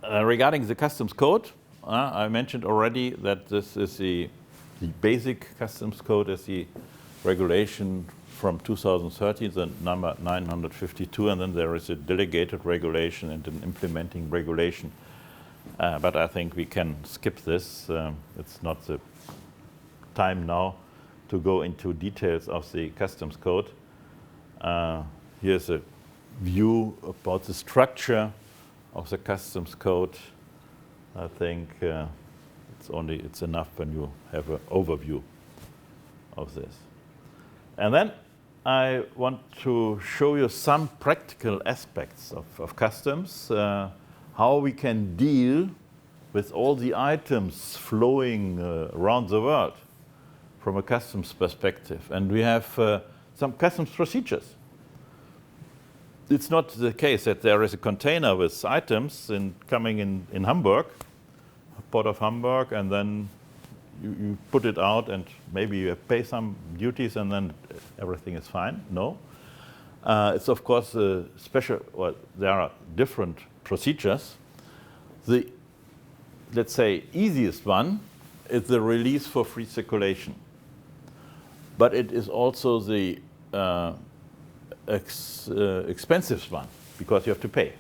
regarding the customs code, I mentioned already that this is the basic customs code is the regulation from 2013, the number 952, and then there is a delegated regulation and an implementing regulation. But I think we can skip this. It's not the time now to go into details of the customs code. Here's a view about the structure of the customs code. I think it's enough when you have an overview of this. And then I want to show you some practical aspects of customs, how we can deal with all the items flowing around the world from a customs perspective. And we have some customs procedures. It's not the case that there is a container with items coming in Hamburg, port of Hamburg, and then you put it out and maybe you pay some duties and then everything is fine. No. It's of course a special, well, there are different procedures. The, let's say, easiest one is the release for free circulation. But it is also the expensive one, because you have to pay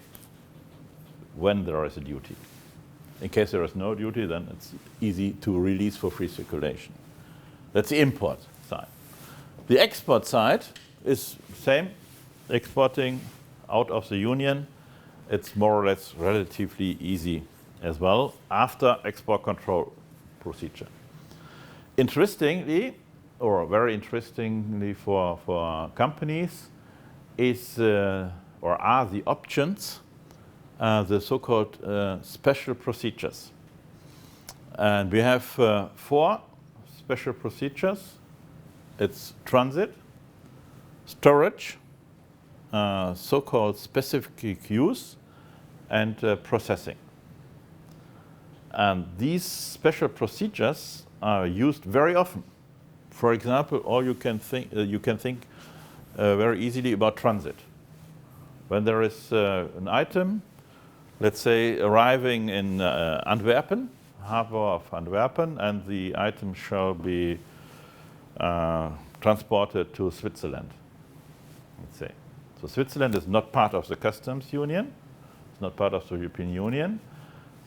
when there is a duty. In case there is no duty, then it's easy to release for free circulation. That's the import side. The export side is same, exporting out of the Union. It's more or less relatively easy as well after export control procedure. Interestingly, or very interestingly for companies, is or are the options, the so-called special procedures. And we have 4 special procedures. It's transit, storage, so-called specific use, and processing. And these special procedures are used very often. For example, or you can think very easily about transit. When there is an item, let's say, arriving in Antwerpen, harbor of Antwerpen, and the item shall be transported to Switzerland, let's say. So Switzerland is not part of the customs union, it's not part of the European Union.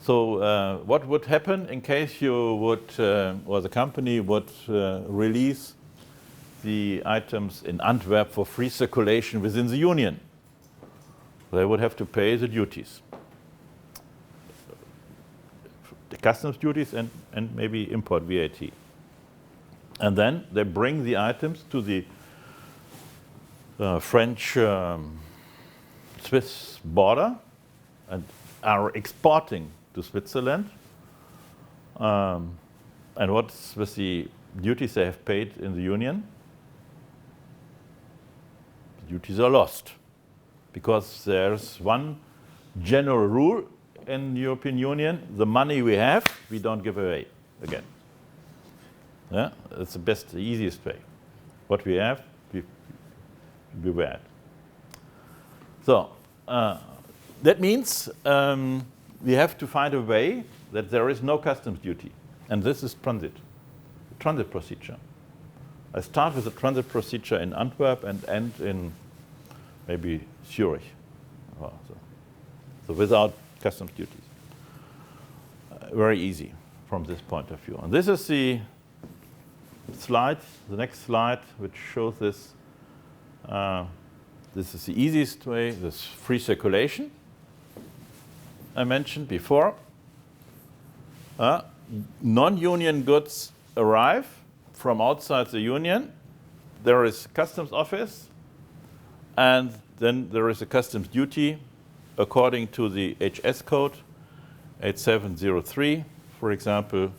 So what would happen in case you would, or the company would release the items in Antwerp for free circulation within the union? They would have to pay the duties. The customs duties and maybe import VAT. And then they bring the items to the French Swiss border and are exporting to Switzerland. And what's with the duties they have paid in the union? The duties are lost because there's one general rule in the European Union: the money we have, we don't give away again. Yeah, it's the best, the easiest way. What we have, we wear it. So that means we have to find a way that there is no customs duty, and this is transit procedure. I start with a transit procedure in Antwerp and end in maybe Zurich, so without customs duties. Very easy from this point of view. And this is the slide, the next slide, which shows this. This is the easiest way, this free circulation I mentioned before. Non-union goods arrive from outside the union. There is customs office, and then there is a customs duty according to the HS code 8703, for example,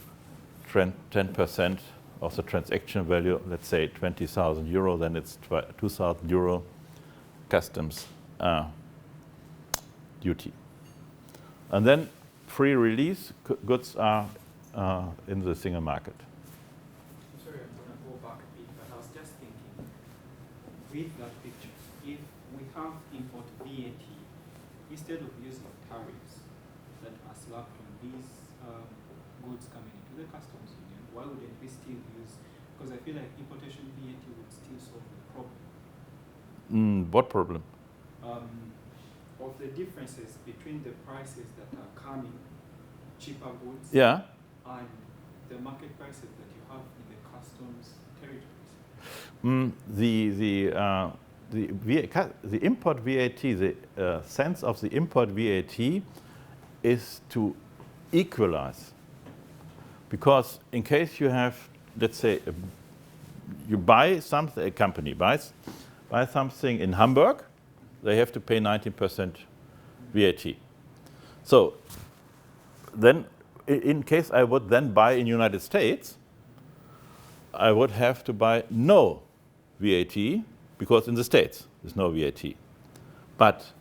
10% of the transaction value, let's say 20,000 euro, then it's 2,000 euro customs duty. And then free release goods are in the single market. Sorry, I'm going to go back a bit, but I was just thinking, with that picture, if we have import VAT, instead of using tariffs that are slapped on these goods coming into the customs union, why wouldn't we still use, because I feel like importation VAT would still solve the problem. What problem? Of the differences between the prices that are coming, cheaper goods, Yeah. and the market prices that you have in the customs territories. The import VAT, the sense of the import VAT is to equalize. Because in case you have, let's say, you buy something, a company buys something in Hamburg, they have to pay 19% VAT. So then, in case I would then buy in United States, I would have to buy no VAT, because in the States there's no VAT. But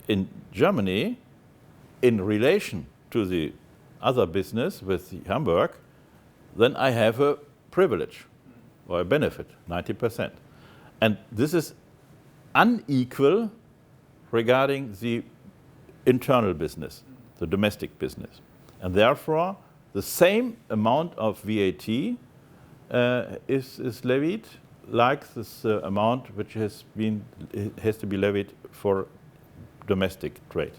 in Germany, in relation to the other business with Hamburg, then I have a privilege or a benefit, 90%. And this is unequal regarding the internal business, the domestic business. And therefore, the same amount of VAT is levied like this amount which has to be levied for domestic trade.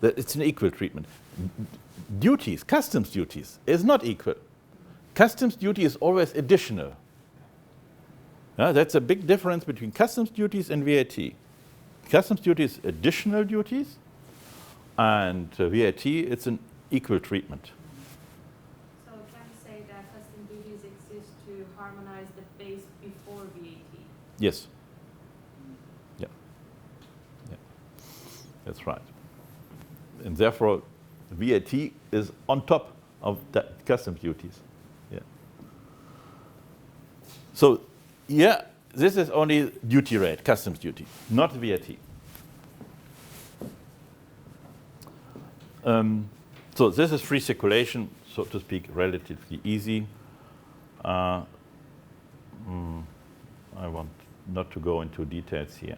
It's an equal treatment. Duties, customs duties, is not equal. Customs duty is always additional. That's a big difference between customs duties and VAT. Customs duty is additional duties, and VAT, it's an equal treatment. So can you say that customs duties exist to harmonize the base before VAT? Yes. Yeah. That's right. And therefore, VAT is on top of that customs duties. Yeah. So, yeah, this is only duty rate, customs duty, not VAT. So this is free circulation, so to speak, relatively easy. I want not to go into details here.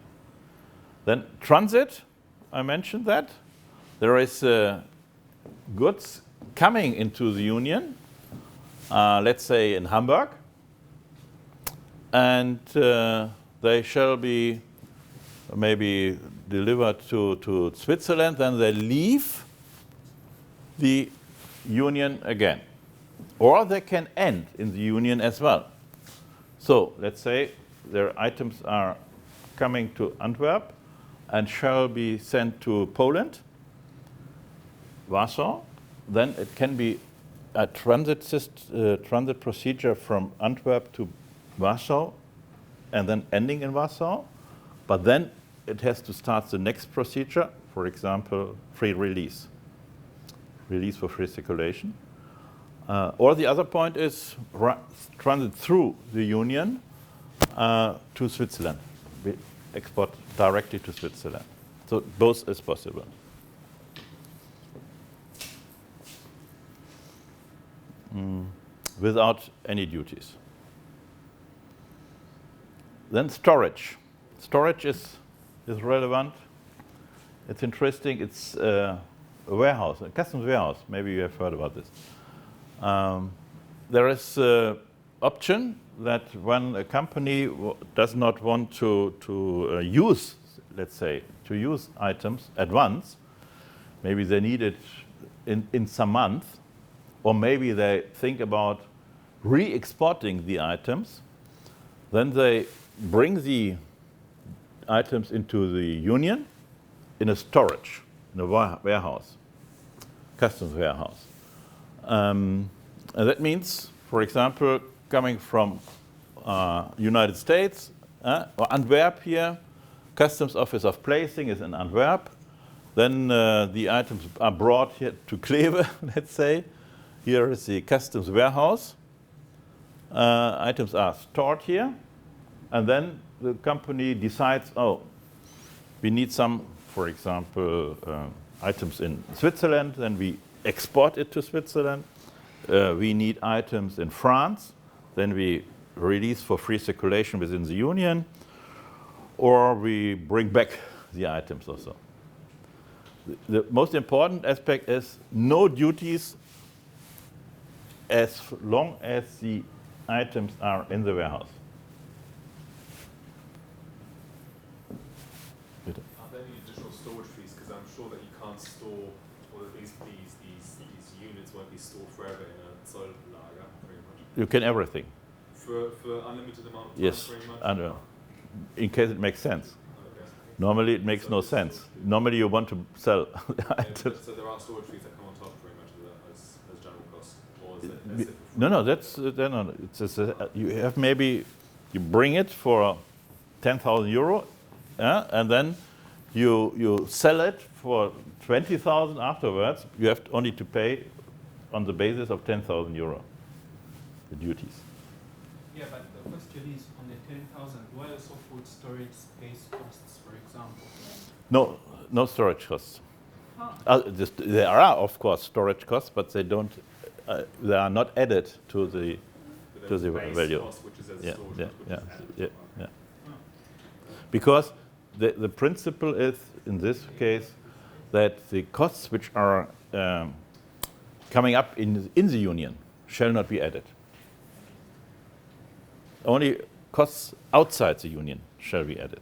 Then transit, I mentioned that. There is goods coming into the Union, let's say in Hamburg, and they shall be maybe delivered to Switzerland, then they leave the Union again. Or they can end in the Union as well. So let's say their items are coming to Antwerp and shall be sent to Poland, Warsaw. Then it can be a transit procedure from Antwerp to Warsaw and then ending in Warsaw. But then it has to start the next procedure, for example, free release. Release for free circulation. Or the other point is transit through the Union to Switzerland. We export directly to Switzerland. So both is possible. Without any duties. Then storage. Storage is relevant. It's interesting. It's a warehouse, a customs warehouse. Maybe you have heard about this. There is an option that when a company does not want to use, let's say, to use items at once, maybe they need it in some month, or maybe they think about re-exporting the items, then they bring the items into the Union in a storage, in a warehouse, customs warehouse. And that means, for example, coming from United States, or Antwerp here, customs office of placing is in Antwerp. Then the items are brought here to Kleve, let's say. Here is the customs warehouse. Items are stored here. And then the company decides, oh, we need some, for example, items in Switzerland, then we export it to Switzerland. We need items in France, then we release for free circulation within the Union, or we bring back the items also. The most important aspect is no duties as long as the items are in the warehouse. Are there any additional storage fees? Because I'm sure that you can't store, or that these units won't be stored forever in a Zollager, pretty much. You can everything. For unlimited amount of time, Yes, pretty much? and in case it makes sense. Okay. Normally it makes no sense. Normally you want to sell Yeah, items. so there are storage fees that come on top pretty much as general cost, or is it We- separate? No, that's no. It's just, you have maybe you bring it for 10,000 euro, and then you sell it for 20,000 afterwards. You have only to pay on the basis of 10,000 euro the duties. Yeah, but the question is on the 10,000, why also put storage space costs, for example? No storage costs. How, There are of course storage costs, but they don't. They are not added to the But to there's the a base value. cost, which is as a Yeah, storage yeah, cost, which yeah, is added yeah, to the yeah. Oh. Because the principle is, in this case, that the costs which are coming up in the Union shall not be added. Only costs outside the Union shall be added.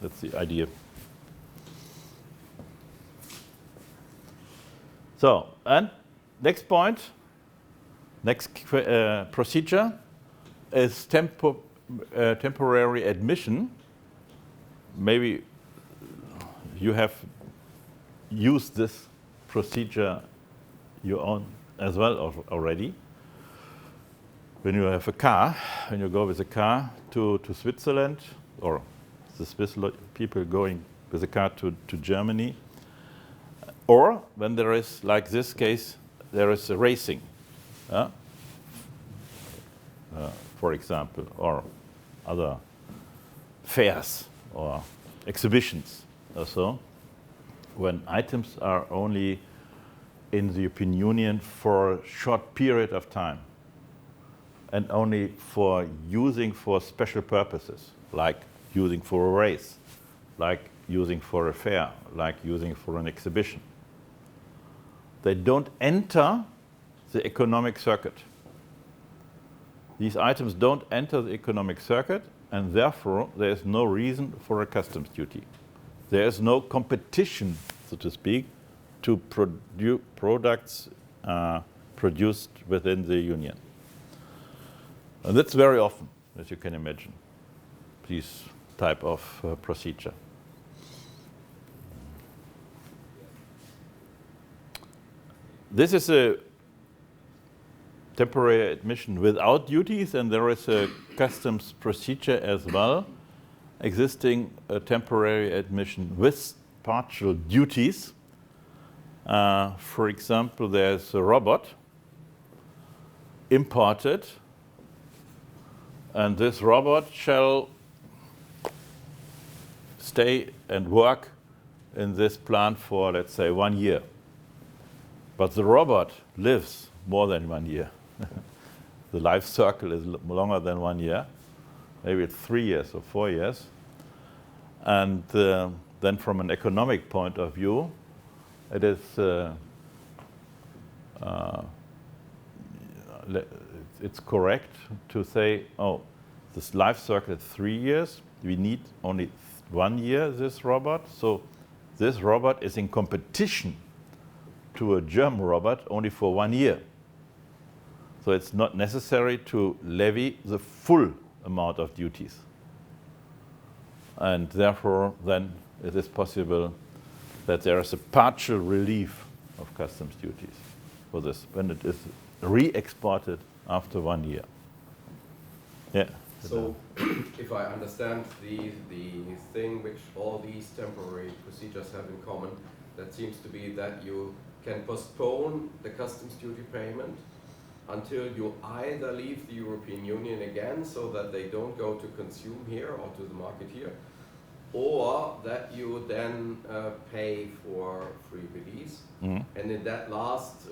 That's the idea. So, and next point, next procedure is temporary admission. Maybe you have used this procedure your own as well already. When you have a car, when you go with a car to Switzerland, or the Swiss people going with a car to Germany, or when there is, like this case, there is a racing, for example, or other fairs or exhibitions or so. when items are only in the European Union for a short period of time and only for using for special purposes, like using for a race, like using for a fair, like using for an exhibition. They don't enter the economic circuit. These items don't enter the economic circuit, and therefore there is no reason for a customs duty. There is no competition, so to speak, to products produced within the Union. And that's very often, as you can imagine, this type of procedure. This is a temporary admission without duties, and there is a customs procedure as well, existing a temporary admission with partial duties. For example, there's a robot imported, and this robot shall stay and work in this plant for, let's say, 1 year. But the robot lives more than 1 year. The life cycle is longer than 1 year. Maybe it's 3 years or 4 years. And then from an economic point of view, it is it's correct to say, oh, this life cycle is 3 years. We need only 1 year this robot. So this robot is in competition to a German robot only for 1 year. So it's not necessary to levy the full amount of duties. And therefore, then it is possible that there is a partial relief of customs duties for this when it is re-exported after 1 year. Yeah. So, if I understand the thing which all these temporary procedures have in common, that seems to be that you can postpone the customs duty payment until you either leave the European Union again, so that they don't go to consume here or to the market here, or that you then pay for free release. Mm-hmm. And in that last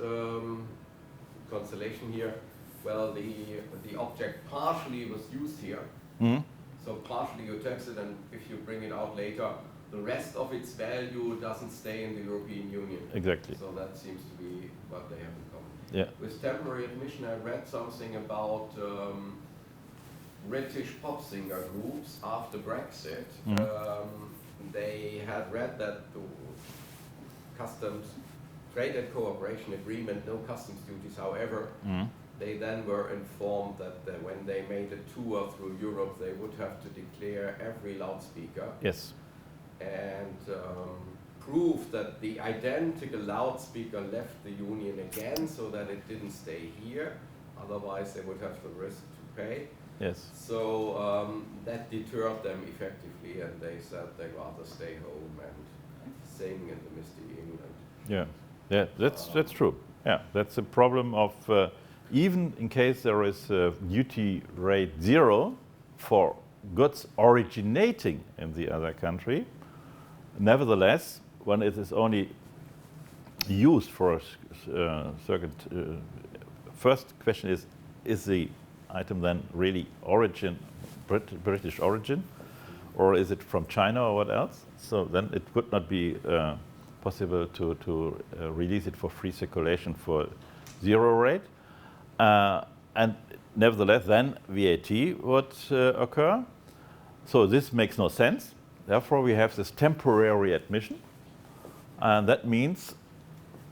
constellation here, well, the object partially was used here. Mm-hmm. So partially you tax it, and if you bring it out later, the rest of its value doesn't stay in the European Union. Exactly. So that seems to be what they have in common. Yeah. With temporary admission, I read something about British pop singer groups after Brexit. They had read that the customs trade and cooperation agreement, no customs duties. However, they then were informed that when they made a tour through Europe, they would have to declare every loudspeaker. Yes. And prove that the identical loudspeaker left the Union again, so that it didn't stay here. Otherwise, they would have the risk to pay. Yes. So that deterred them effectively, and they said they'd rather stay home and sing in the misty England. Yeah. Yeah. That's true. Yeah. That's a problem of even in case there is a duty rate 0 for goods originating in the other country. Nevertheless, when it is only used for a certain, first question is the item then really British origin, or is it from China or what else? So then it would not be possible to release it for free circulation for 0 rate. And nevertheless, then VAT would occur. So this makes no sense. Therefore, we have this temporary admission. And that means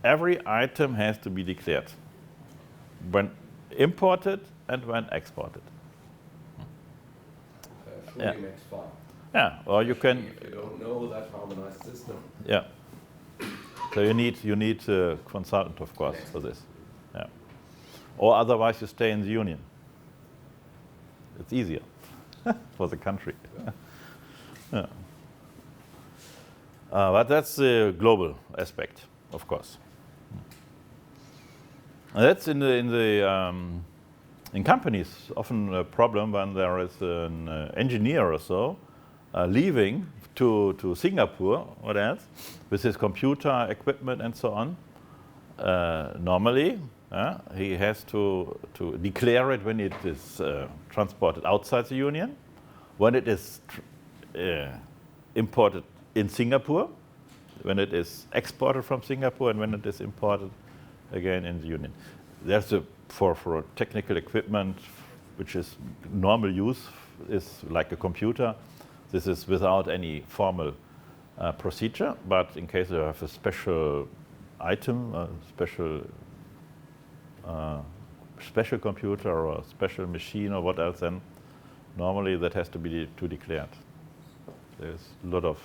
every item has to be declared when imported and when exported. Surely makes fun. Yeah, or you can. If you don't know that harmonized system. Yeah. So you need a consultant, of course, for this. Yeah. Or otherwise, you stay in the union. It's easier for the country. Yeah. But that's the global aspect, of course. And that's in companies often a problem when there is an engineer or so leaving to Singapore, what else, with his computer equipment and so on, normally he has to declare it when it is transported outside the Union, when it is imported in Singapore, when it is exported from Singapore, and when it is imported again in the Union. There's for technical equipment, which is normal use, is like a computer. This is without any formal procedure, but in case you have a special item, a special computer or a special machine or what else, then normally that has to be declared. There's a lot of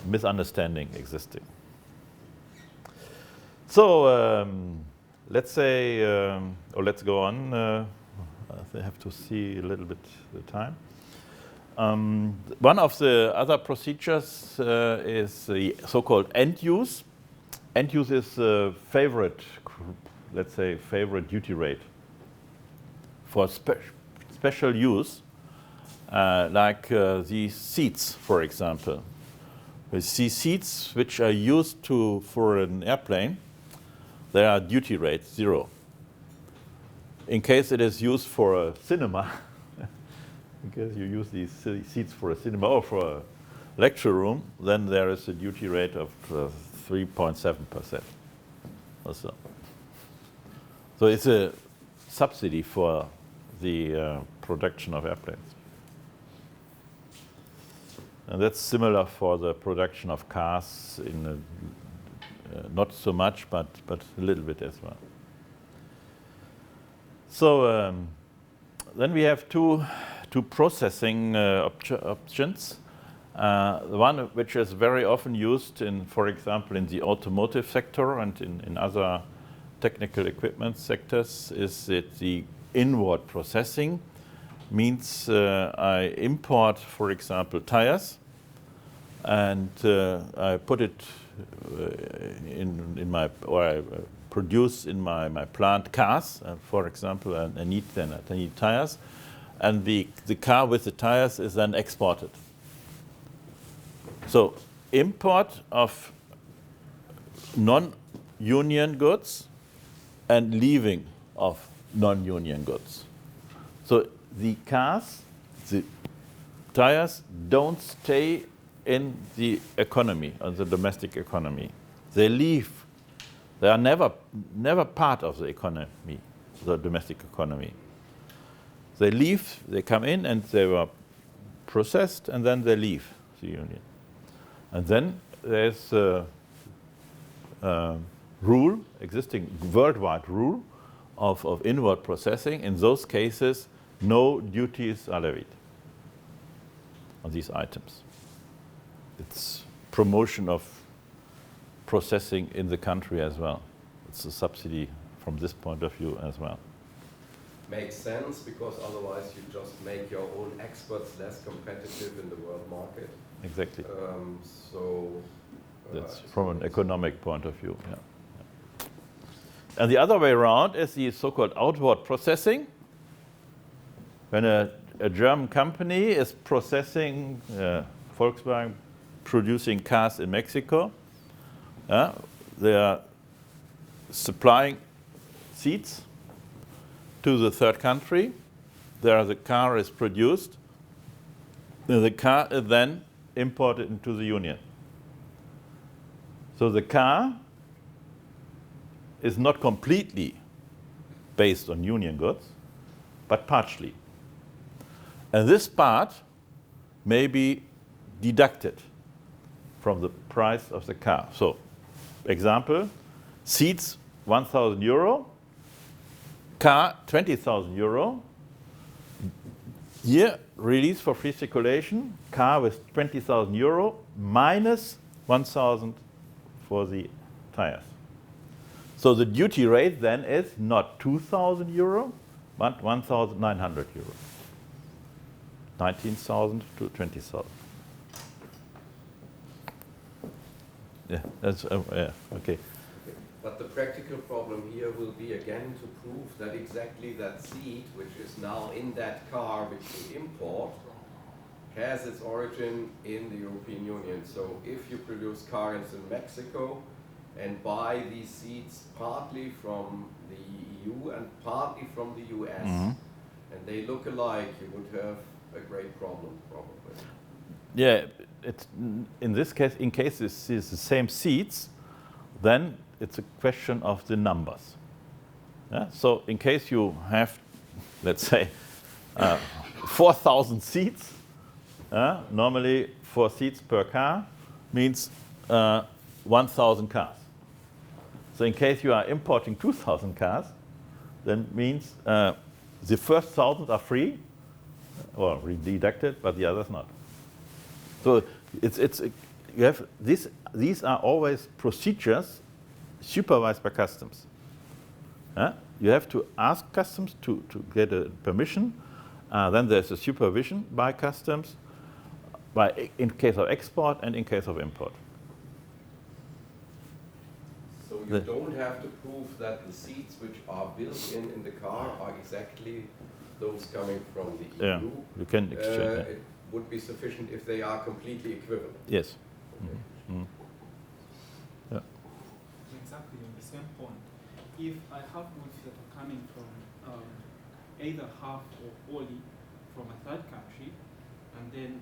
misunderstanding existing. So let's say, or let's go on. I have to see a little bit the time. One of the other procedures is the so-called end use. End use is favorite, let's say, favorite duty rate for special use, like these seats, for example. We see seats which are used for an airplane. They are duty rate 0. In case it is used for a cinema, in case you use these seats for a cinema or for a lecture room, then there is a duty rate of 3.7% or so. So it's a subsidy for the production of airplanes. And that's similar for the production of cars, in not so much, but a little bit as well. So then we have two processing options. The one which is very often used in, for example, in the automotive sector and in other technical equipment sectors, is that the inward processing means I import, for example, tires, and I put it in my, or I produce in my plant cars. For example, I need tires, and the car with the tires is then exported. So import of non-union goods and leaving of non-union goods. So the cars, the tires don't stay in the economy, or the domestic economy. They leave. They are never part of the economy, the domestic economy. They leave, they come in, and they were processed, and then they leave the Union. And then there's a rule, existing worldwide rule of inward processing. In those cases, no duties are levied on these items. It's promotion of processing in the country as well. It's a subsidy from this point of view as well. Makes sense, because otherwise you just make your own exports less competitive in the world market. Exactly. That's from an economic point of view. Yeah. And the other way around is the so-called outward processing. When a German company is processing, Volkswagen producing cars in Mexico, they are supplying seats to the third country. There the car is produced. The car is then imported into the Union. So the car is not completely based on Union goods, but partially. And this part may be deducted from the price of the car. So, example, seats 1,000 euro, car 20,000 euro. Here, release for free circulation, car with 20,000 euro minus 1,000 for the tires. So the duty rate then is not 2,000 euro, but 1,900 euro. 19,000 to 20,000. Yeah, that's okay. But the practical problem here will be again to prove that exactly that seat, which is now in that car which you import, has its origin in the European Union. So if you produce cars in Mexico and buy these seats partly from the EU and partly from the US, and they look alike, you would have a great problem, probably. Yeah, it's, in this case, in case this is the same seats, then it's a question of the numbers. Yeah? So in case you have, let's say, 4,000 seats, normally 4 seats per car means 1,000 cars. So in case you are importing 2,000 cars, then means the first 1,000 are free or deducted, but the others not. So you have this. These are always procedures supervised by customs. You have to ask customs to get a permission. Then there's a supervision by customs, in case of export and in case of import. So you don't have to prove that the seats which are built in the car are exactly those coming from the EU. Yeah, you can exchange. It would be sufficient if they are completely equivalent. Yes. Okay. Yeah. Exactly on the same point. If I have goods that are coming from either half or wholly from a third country, and then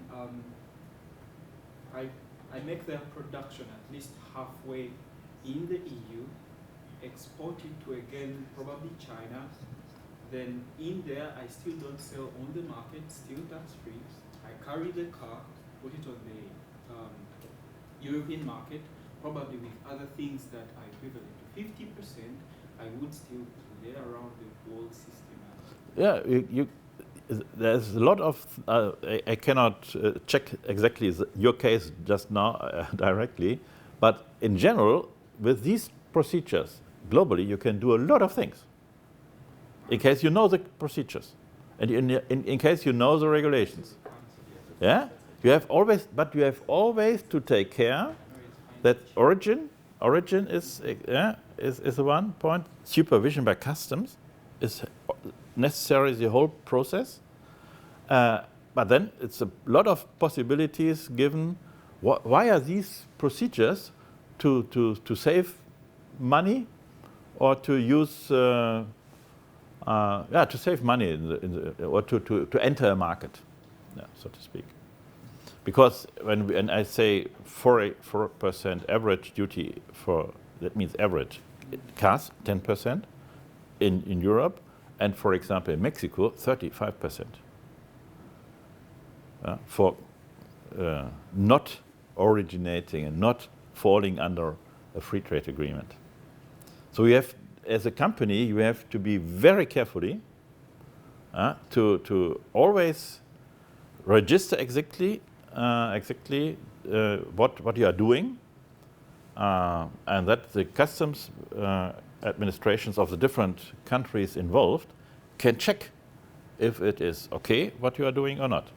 I make their production at least halfway in the EU, export it to again probably China, then in there I still don't sell on the market, still tax free. I carry the car, put it on the European market, probably with other things that are equivalent to 50%, I would still play around the whole system. Yeah, there's a lot of, I cannot check exactly your case just now directly, but in general, with these procedures, globally, you can do a lot of things. In case you know the procedures, and in case you know the regulations. Yeah, you have always to take care that origin is the one point. Supervision by customs is necessary, the whole process. But then it's a lot of possibilities given. Why are these procedures to save money or to use to save money or to enter a market, so to speak? Because when I say 4% average duty that means average cars 10% in Europe, and for example in Mexico 35% for not originating and not falling under a free trade agreement. So you have, as a company, you have to be very carefully to always register exactly what you are doing, and that the customs administrations of the different countries involved can check if it is okay what you are doing or not.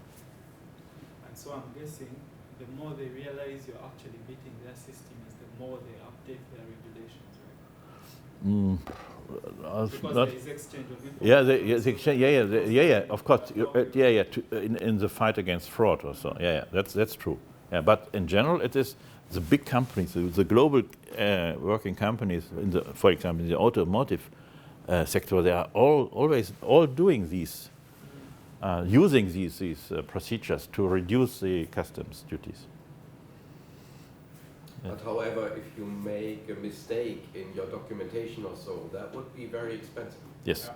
And so I'm guessing the more they realize you're actually beating their system is the more they update their regulations, right? Because there is exchange of information. Of course, in the fight against fraud or so. That's true. Yeah, but in general, it is the big companies, the global working companies, for example, in the automotive sector, they are always doing these, using these procedures to reduce the customs duties. But however, if you make a mistake in your documentation or so, that would be very expensive. Yes,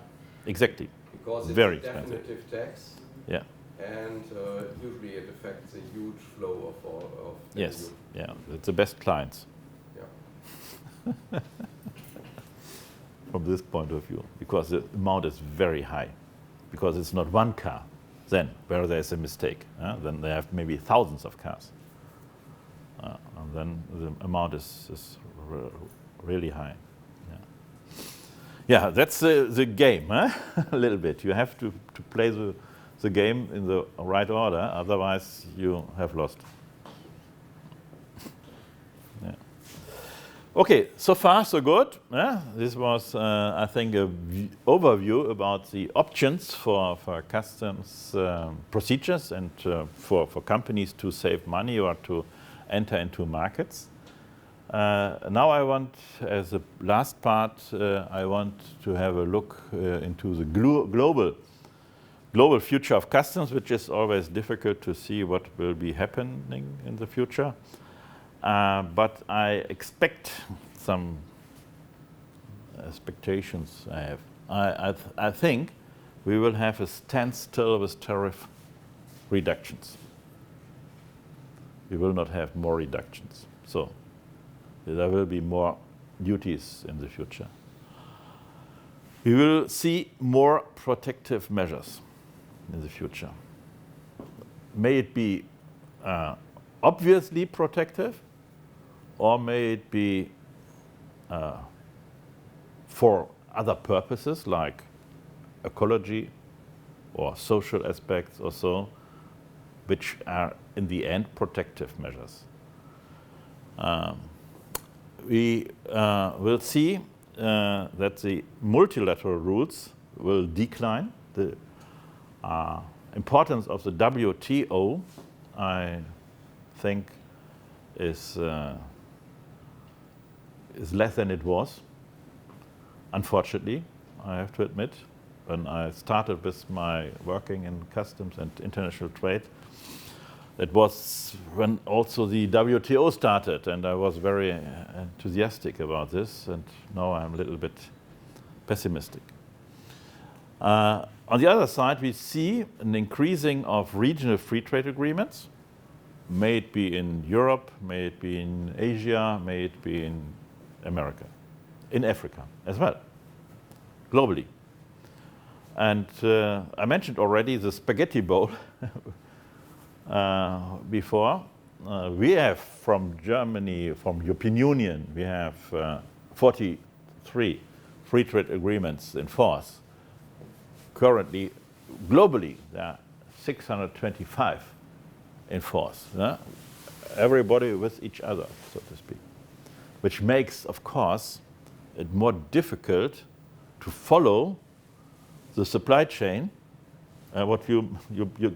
exactly. Because it's very a definitive tax. Yeah. And usually it affects a huge flow of yes, yeah, it's the best clients. Yeah. From this point of view, because the amount is very high, because it's not one car. Then, where there's a mistake, then they have maybe thousands of cars. And then the amount is really high. Yeah, that's the game, huh? A little bit. You have to play the game in the right order, otherwise you have lost. Yeah. Okay, so far so good. This was, I think, an overview about the options for customs procedures and for companies to save money or to enter into markets. Now I want, as a last part, I want to have a look into the global future of customs, which is always difficult to see what will be happening in the future. But I expect some expectations I have. I think we will have a standstill with tariff reductions. We will not have more reductions. So there will be more duties in the future. We will see more protective measures in the future. May it be obviously protective, or may it be for other purposes like ecology or social aspects or so, which are in the end protective measures. We will see that the multilateral rules will decline. The importance of the WTO, I think, is less than it was, unfortunately, I have to admit. When I started with my working in customs and international trade, it was when also the WTO started, and I was very enthusiastic about this, and now I'm a little bit pessimistic. On the other side, we see an increasing of regional free trade agreements. May it be in Europe, may it be in Asia, may it be in America, in Africa as well, globally. And I mentioned already the spaghetti bowl before. We have from Germany, from European Union, we have 43 free trade agreements in force. Currently, globally, there are 625 in force. Everybody with each other, so to speak. Which makes, of course, it more difficult to follow the supply chain. What your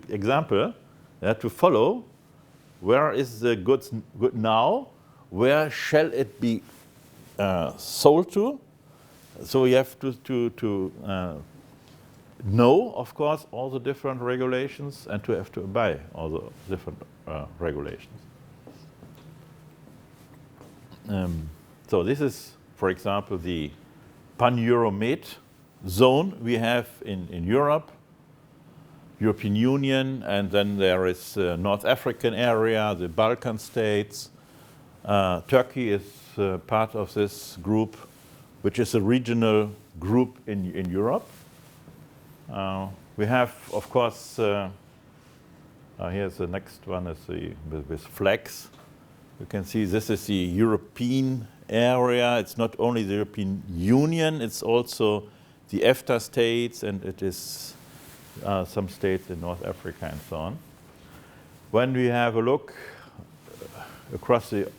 example, to follow where is the good now, where shall it be sold to. So you have to know, of course, all the different regulations and to have to obey all the different regulations. So this is, for example, the Pan-Euromed zone we have in Europe, European Union, and then there is North African area, the Balkan states. Turkey is part of this group, which is a regional group in Europe. We have, of course, here's the next one, is with flags. You can see this is the European area. It's not only the European Union, it's also the EFTA states, and it is some states in North Africa and so on. When we have a look across the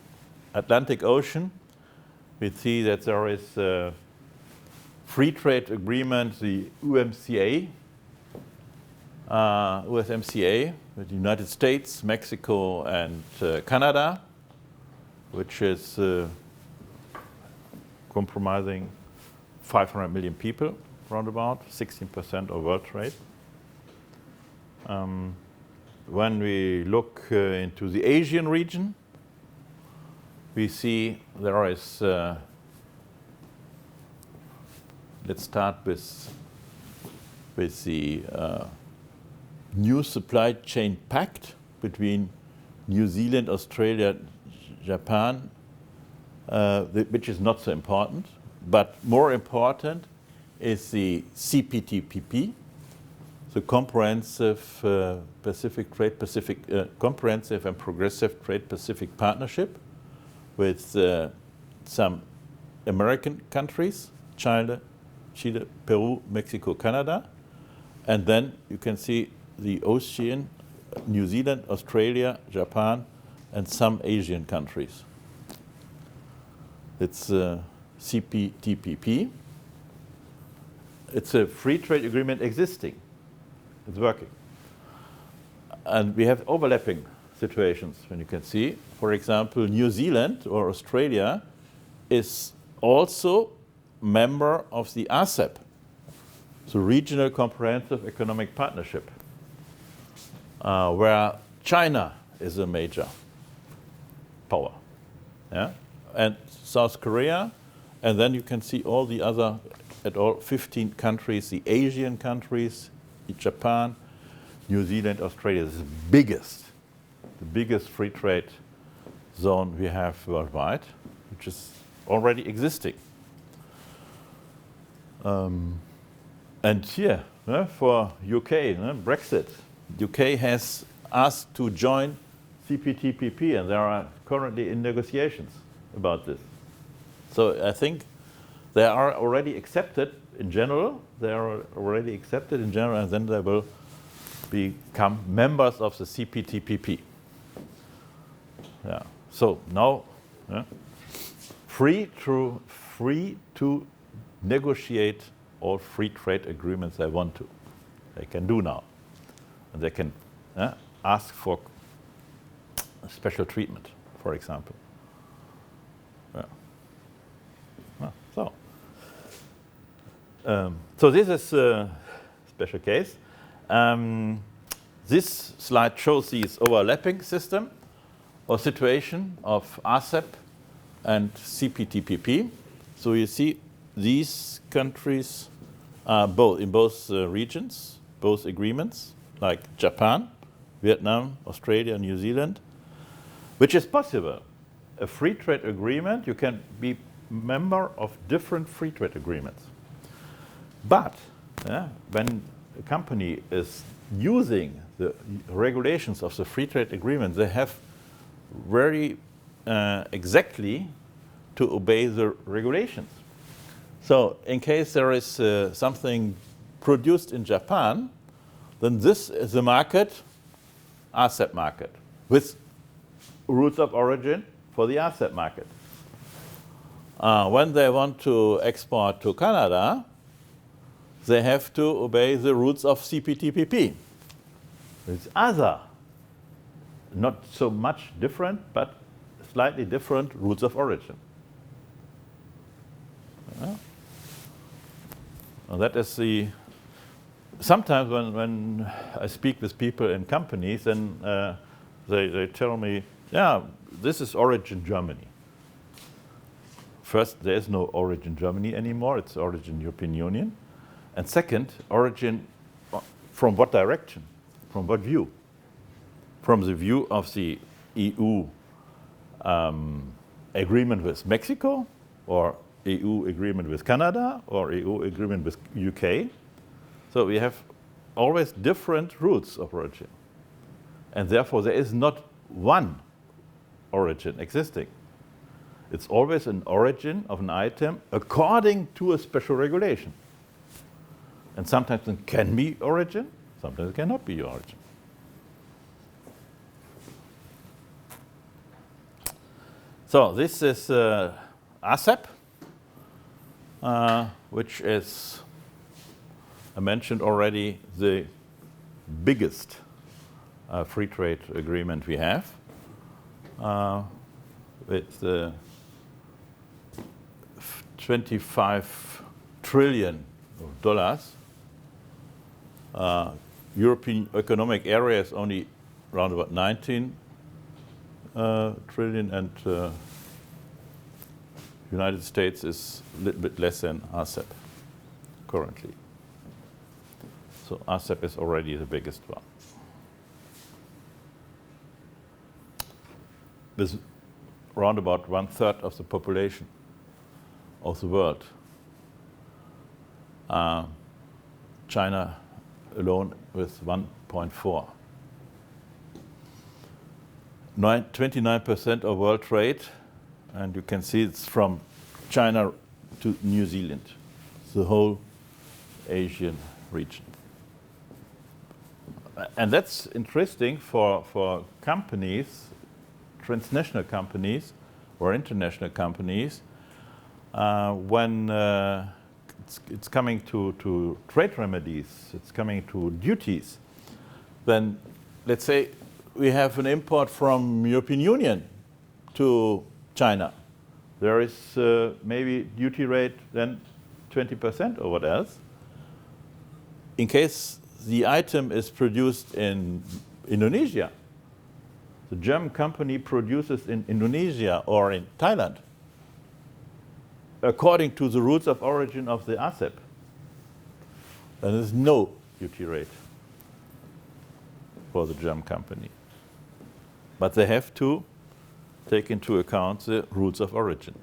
Atlantic Ocean, we see that there is a free trade agreement, the USMCA, with the United States, Mexico, and Canada, which is compromising 500 million people, roundabout, 16% of world trade. When we look into the Asian region, we see there is, let's start with the new supply chain pact between New Zealand, Australia, Japan, which is not so important, but more important is the CPTPP, the Comprehensive Comprehensive and Progressive Trade-Pacific Partnership with some American countries, Chile, Peru, Mexico, Canada, and then you can see the Ocean, New Zealand, Australia, Japan, and some Asian countries. It's CPTPP. It's a free trade agreement existing. It's working. And we have overlapping situations, when you can see. For example, New Zealand or Australia is also member of the RCEP, the Regional Comprehensive Economic Partnership, where China is a major power. Yeah? And South Korea, and then you can see all the other, at all 15 countries, the Asian countries, Japan, New Zealand, Australia is the biggest free trade zone we have worldwide, which is already existing. And here, for UK, Brexit, UK has asked to join CPTPP, and they are currently in negotiations about this. So I think they are already accepted in general. And then they will become members of the CPTPP. Yeah. So now, free to negotiate all free trade agreements they want to. They can do now, and they can ask for special treatment, for example. Yeah. Well, so this is a special case. This slide shows this overlapping system or situation of RCEP and CPTPP. So you see these countries are in both regions, both agreements, like Japan, Vietnam, Australia, New Zealand, which is possible. A free trade agreement, you can be member of different free trade agreements. But when a company is using the regulations of the free trade agreement, they have very exactly to obey the regulations. So in case there is something produced in Japan, then this is a market, RCEP market, with rules of origin for the RCEP market. When they want to export to Canada, they have to obey the rules of CPTPP. It's other, not so much different, but slightly different rules of origin. And that is the, sometimes when I speak with people in companies, then they tell me, yeah, this is origin Germany. First, there is no origin Germany anymore, it's origin European Union. And second, origin from what direction? From what view? From the view of the EU agreement with Mexico, or EU agreement with Canada, or EU agreement with UK. So we have always different routes of origin. And therefore there is not one origin existing. It's always an origin of an item according to a special regulation. And sometimes it can be origin, sometimes it cannot be origin. So this is RCEP, which is, I mentioned already, the biggest free trade agreement we have. With $25 trillion. European Economic Area is only around about 19 trillion, and United States is a little bit less than RCEP currently. So RCEP is already the biggest one. With around about 1/3 of the population of the world. China alone with 1.4. 29% of world trade, and you can see it's from China to New Zealand, the whole Asian region. And that's interesting for companies, transnational companies or international companies, when it's coming to trade remedies, it's coming to duties, then let's say we have an import from European Union to China. There is maybe duty rate then 20% or what else. In case the item is produced in Indonesia, the German company produces in Indonesia or in Thailand, according to the rules of origin of the ASEP, then there's no duty rate for the German company. But they have to take into account the rules of origin.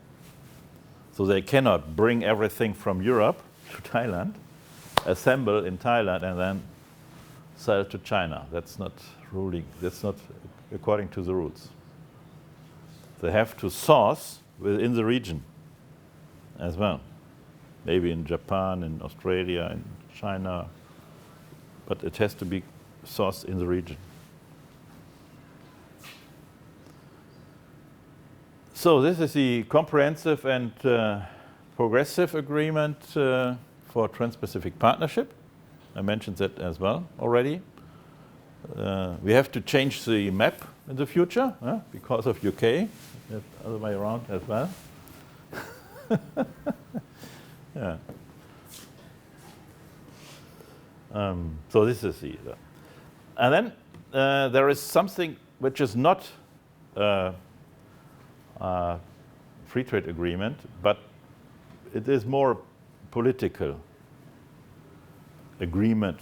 So they cannot bring everything from Europe to Thailand, assemble in Thailand, and then sell to China. That's not ruling. That's not according to the rules. They have to source within the region as well. Maybe in Japan, in Australia, in China, but it has to be sourced in the region. So this is the comprehensive and progressive agreement for Trans-Pacific Partnership. I mentioned that as well already. We have to change the map in the future because of UK, the other way around as well. Yeah. So this is the, and then there is something which is not free trade agreement, but it is more political agreement,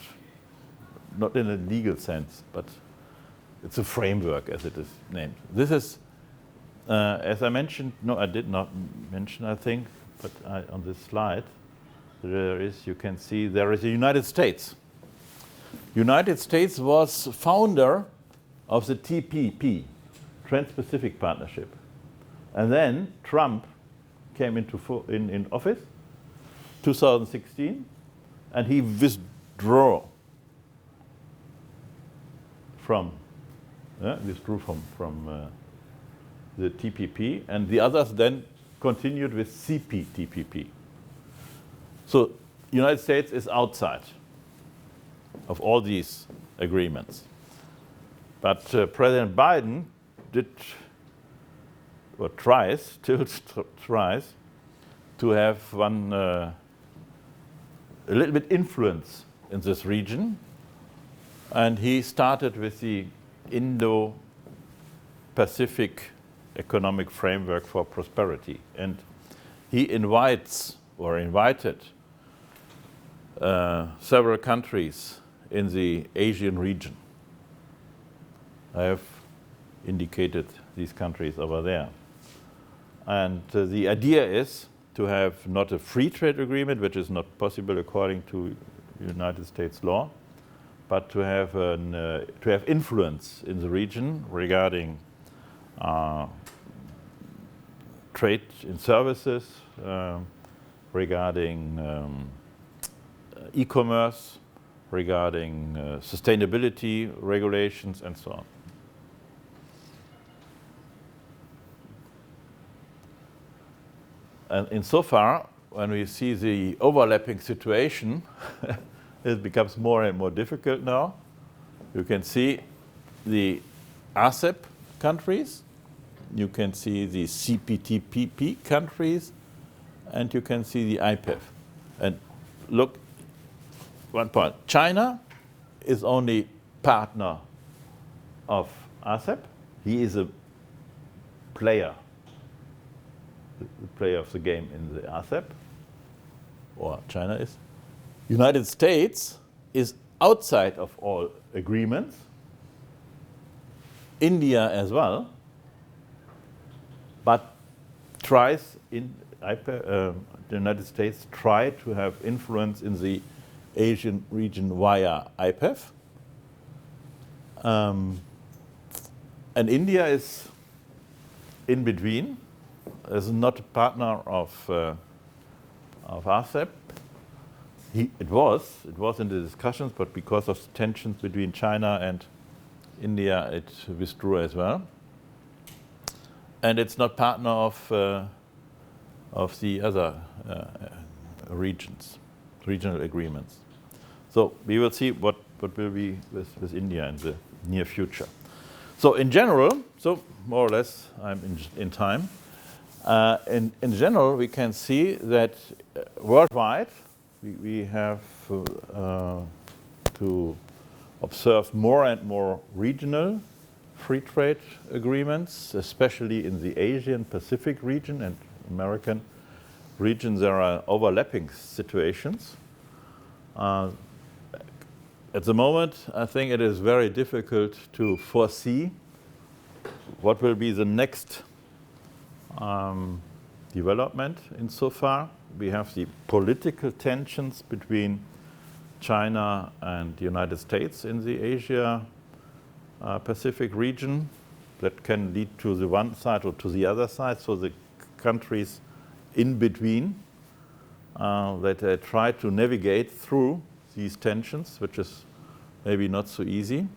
not in a legal sense, but it's a framework as it is named. This is, as I mentioned, no, I did not mention, I think, but on this slide, there is, you can see, there is the United States. United States was founder of the TPP, Trans-Pacific Partnership. And then Trump came in office, 2016, and he withdrew from the TPP, and the others then continued with CPTPP. So United States is outside of all these agreements. But President Biden did, or still tries to have a little bit influence in this region. And he started with the Indo-Pacific Economic Framework for Prosperity. And he invited several countries in the Asian region. I have indicated these countries over there. And the idea is to have not a free trade agreement, which is not possible according to United States law, but to have influence in the region regarding trade in services, regarding e-commerce, regarding sustainability regulations, and so on. And insofar, when we see the overlapping situation, it becomes more and more difficult now. You can see the ASEP countries, you can see the CPTPP countries, and you can see the IPEF. And look, one point, China is only partner of ASEP. He is a player, the player of the game in the ASEP, or China is. United States is outside of all agreements. India as well, but tries in the United States try to have influence in the Asian region via IPEF. And India is in between, is not a partner of ASEP. It was in the discussions, but because of tensions between China and India, it withdrew as well. And it's not partner of of the other regional agreements. So we will see what will be with India in the near future. So in general, so more or less I'm in time. In general, we can see that worldwide we have to observe more and more regional free trade agreements, especially in the Asian Pacific region and American regions. There are overlapping situations. At the moment, I think it is very difficult to foresee what will be the next development insofar. We have the political tensions between China and the United States in the Asia Pacific region that can lead to the one side or to the other side. So the countries in between that try to navigate through these tensions, which is maybe not so easy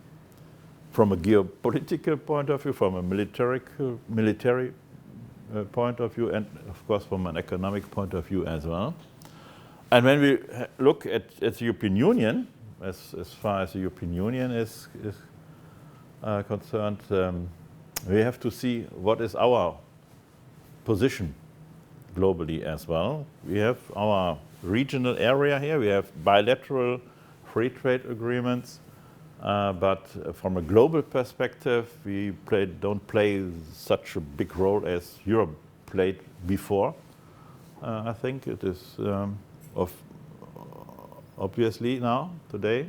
from a geopolitical point of view, from a military point of view, and of course from an economic point of view as well. And when we look at the European Union, as far as the European Union is concerned, we have to see what is our position globally as well. We have our regional area here. We have bilateral free trade agreements, but from a global perspective, we don't play such a big role as Europe played before. I think it is obviously now, today.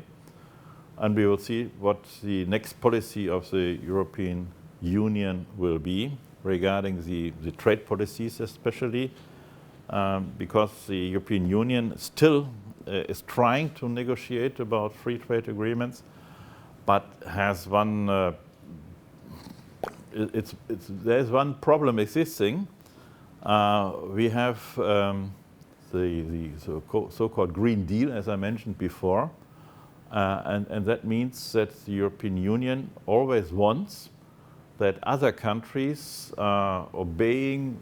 And we will see what the next policy of the European Union will be regarding the trade policies especially, because the European Union still is trying to negotiate about free trade agreements, but has one, there's one problem existing. We have the so-called Green Deal, as I mentioned before, and that means that the European Union always wants that other countries are obeying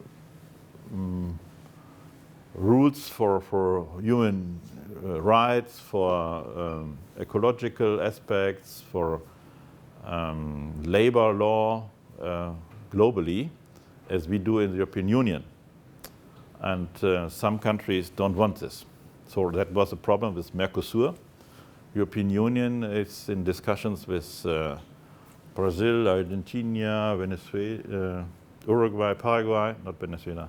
rules for human rights, for ecological aspects, for labor law globally, as we do in the European Union. And some countries don't want this. So that was a problem with Mercosur. European Union is in discussions with Brazil, Argentina, Venezuela, Uruguay, Paraguay, not Venezuela,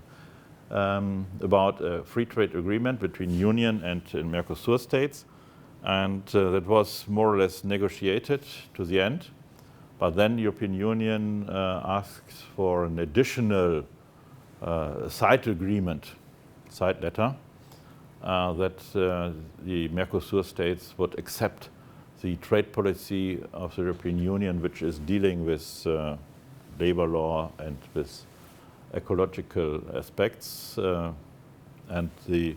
about a free trade agreement between Union and Mercosur states. And that was more or less negotiated to the end. But then the European Union asked for an additional side agreement, side letter, that the Mercosur states would accept the trade policy of the European Union, which is dealing with labor law and with ecological aspects, and the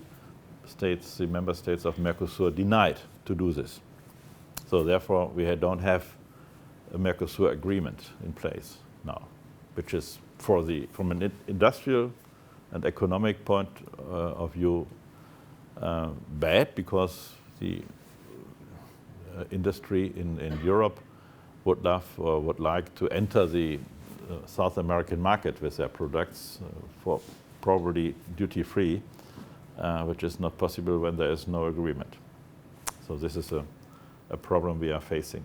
member states of Mercosur denied to do this. So therefore, we don't have a Mercosur agreement in place now, which is from an industrial and economic point of view bad, because the industry in Europe would love or would like to enter the South American market with their products for probably duty-free, which is not possible when there is no agreement. So this is a problem we are facing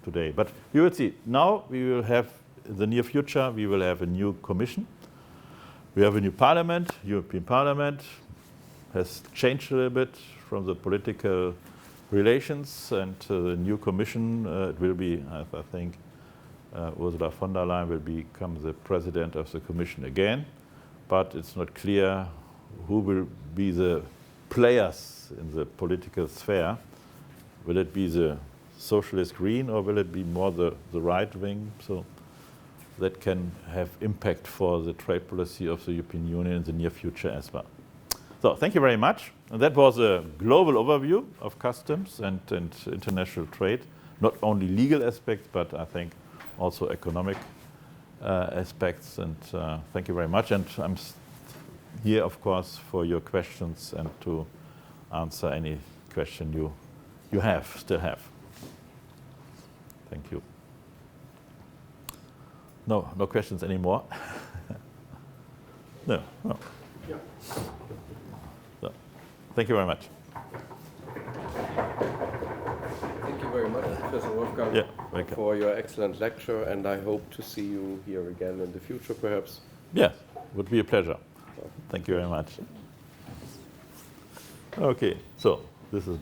today. But you will see, now we will have, in the near future, we will have a new commission. We have a new parliament. European Parliament has changed a little bit from the political relations, and the new commission, it will be, I think, Ursula von der Leyen will become the president of the commission again, but it's not clear who will be the players in the political sphere. Will it be the socialist green, or will it be more the right wing? So that can have impact for the trade policy of the European Union in the near future as well. So thank you very much. And that was a global overview of customs and international trade, not only legal aspects, but I think also economic aspects. And thank you very much. And I'm here, of course, for your questions and to answer any question you still have. Thank you. No questions anymore? No. Yeah. So, thank you very much. Thank you very much, Professor Wolfgang, Yeah, welcome. for your excellent lecture, and I hope to see you here again in the future, perhaps. Yes, would be a pleasure. Thank you very much. Okay, so this is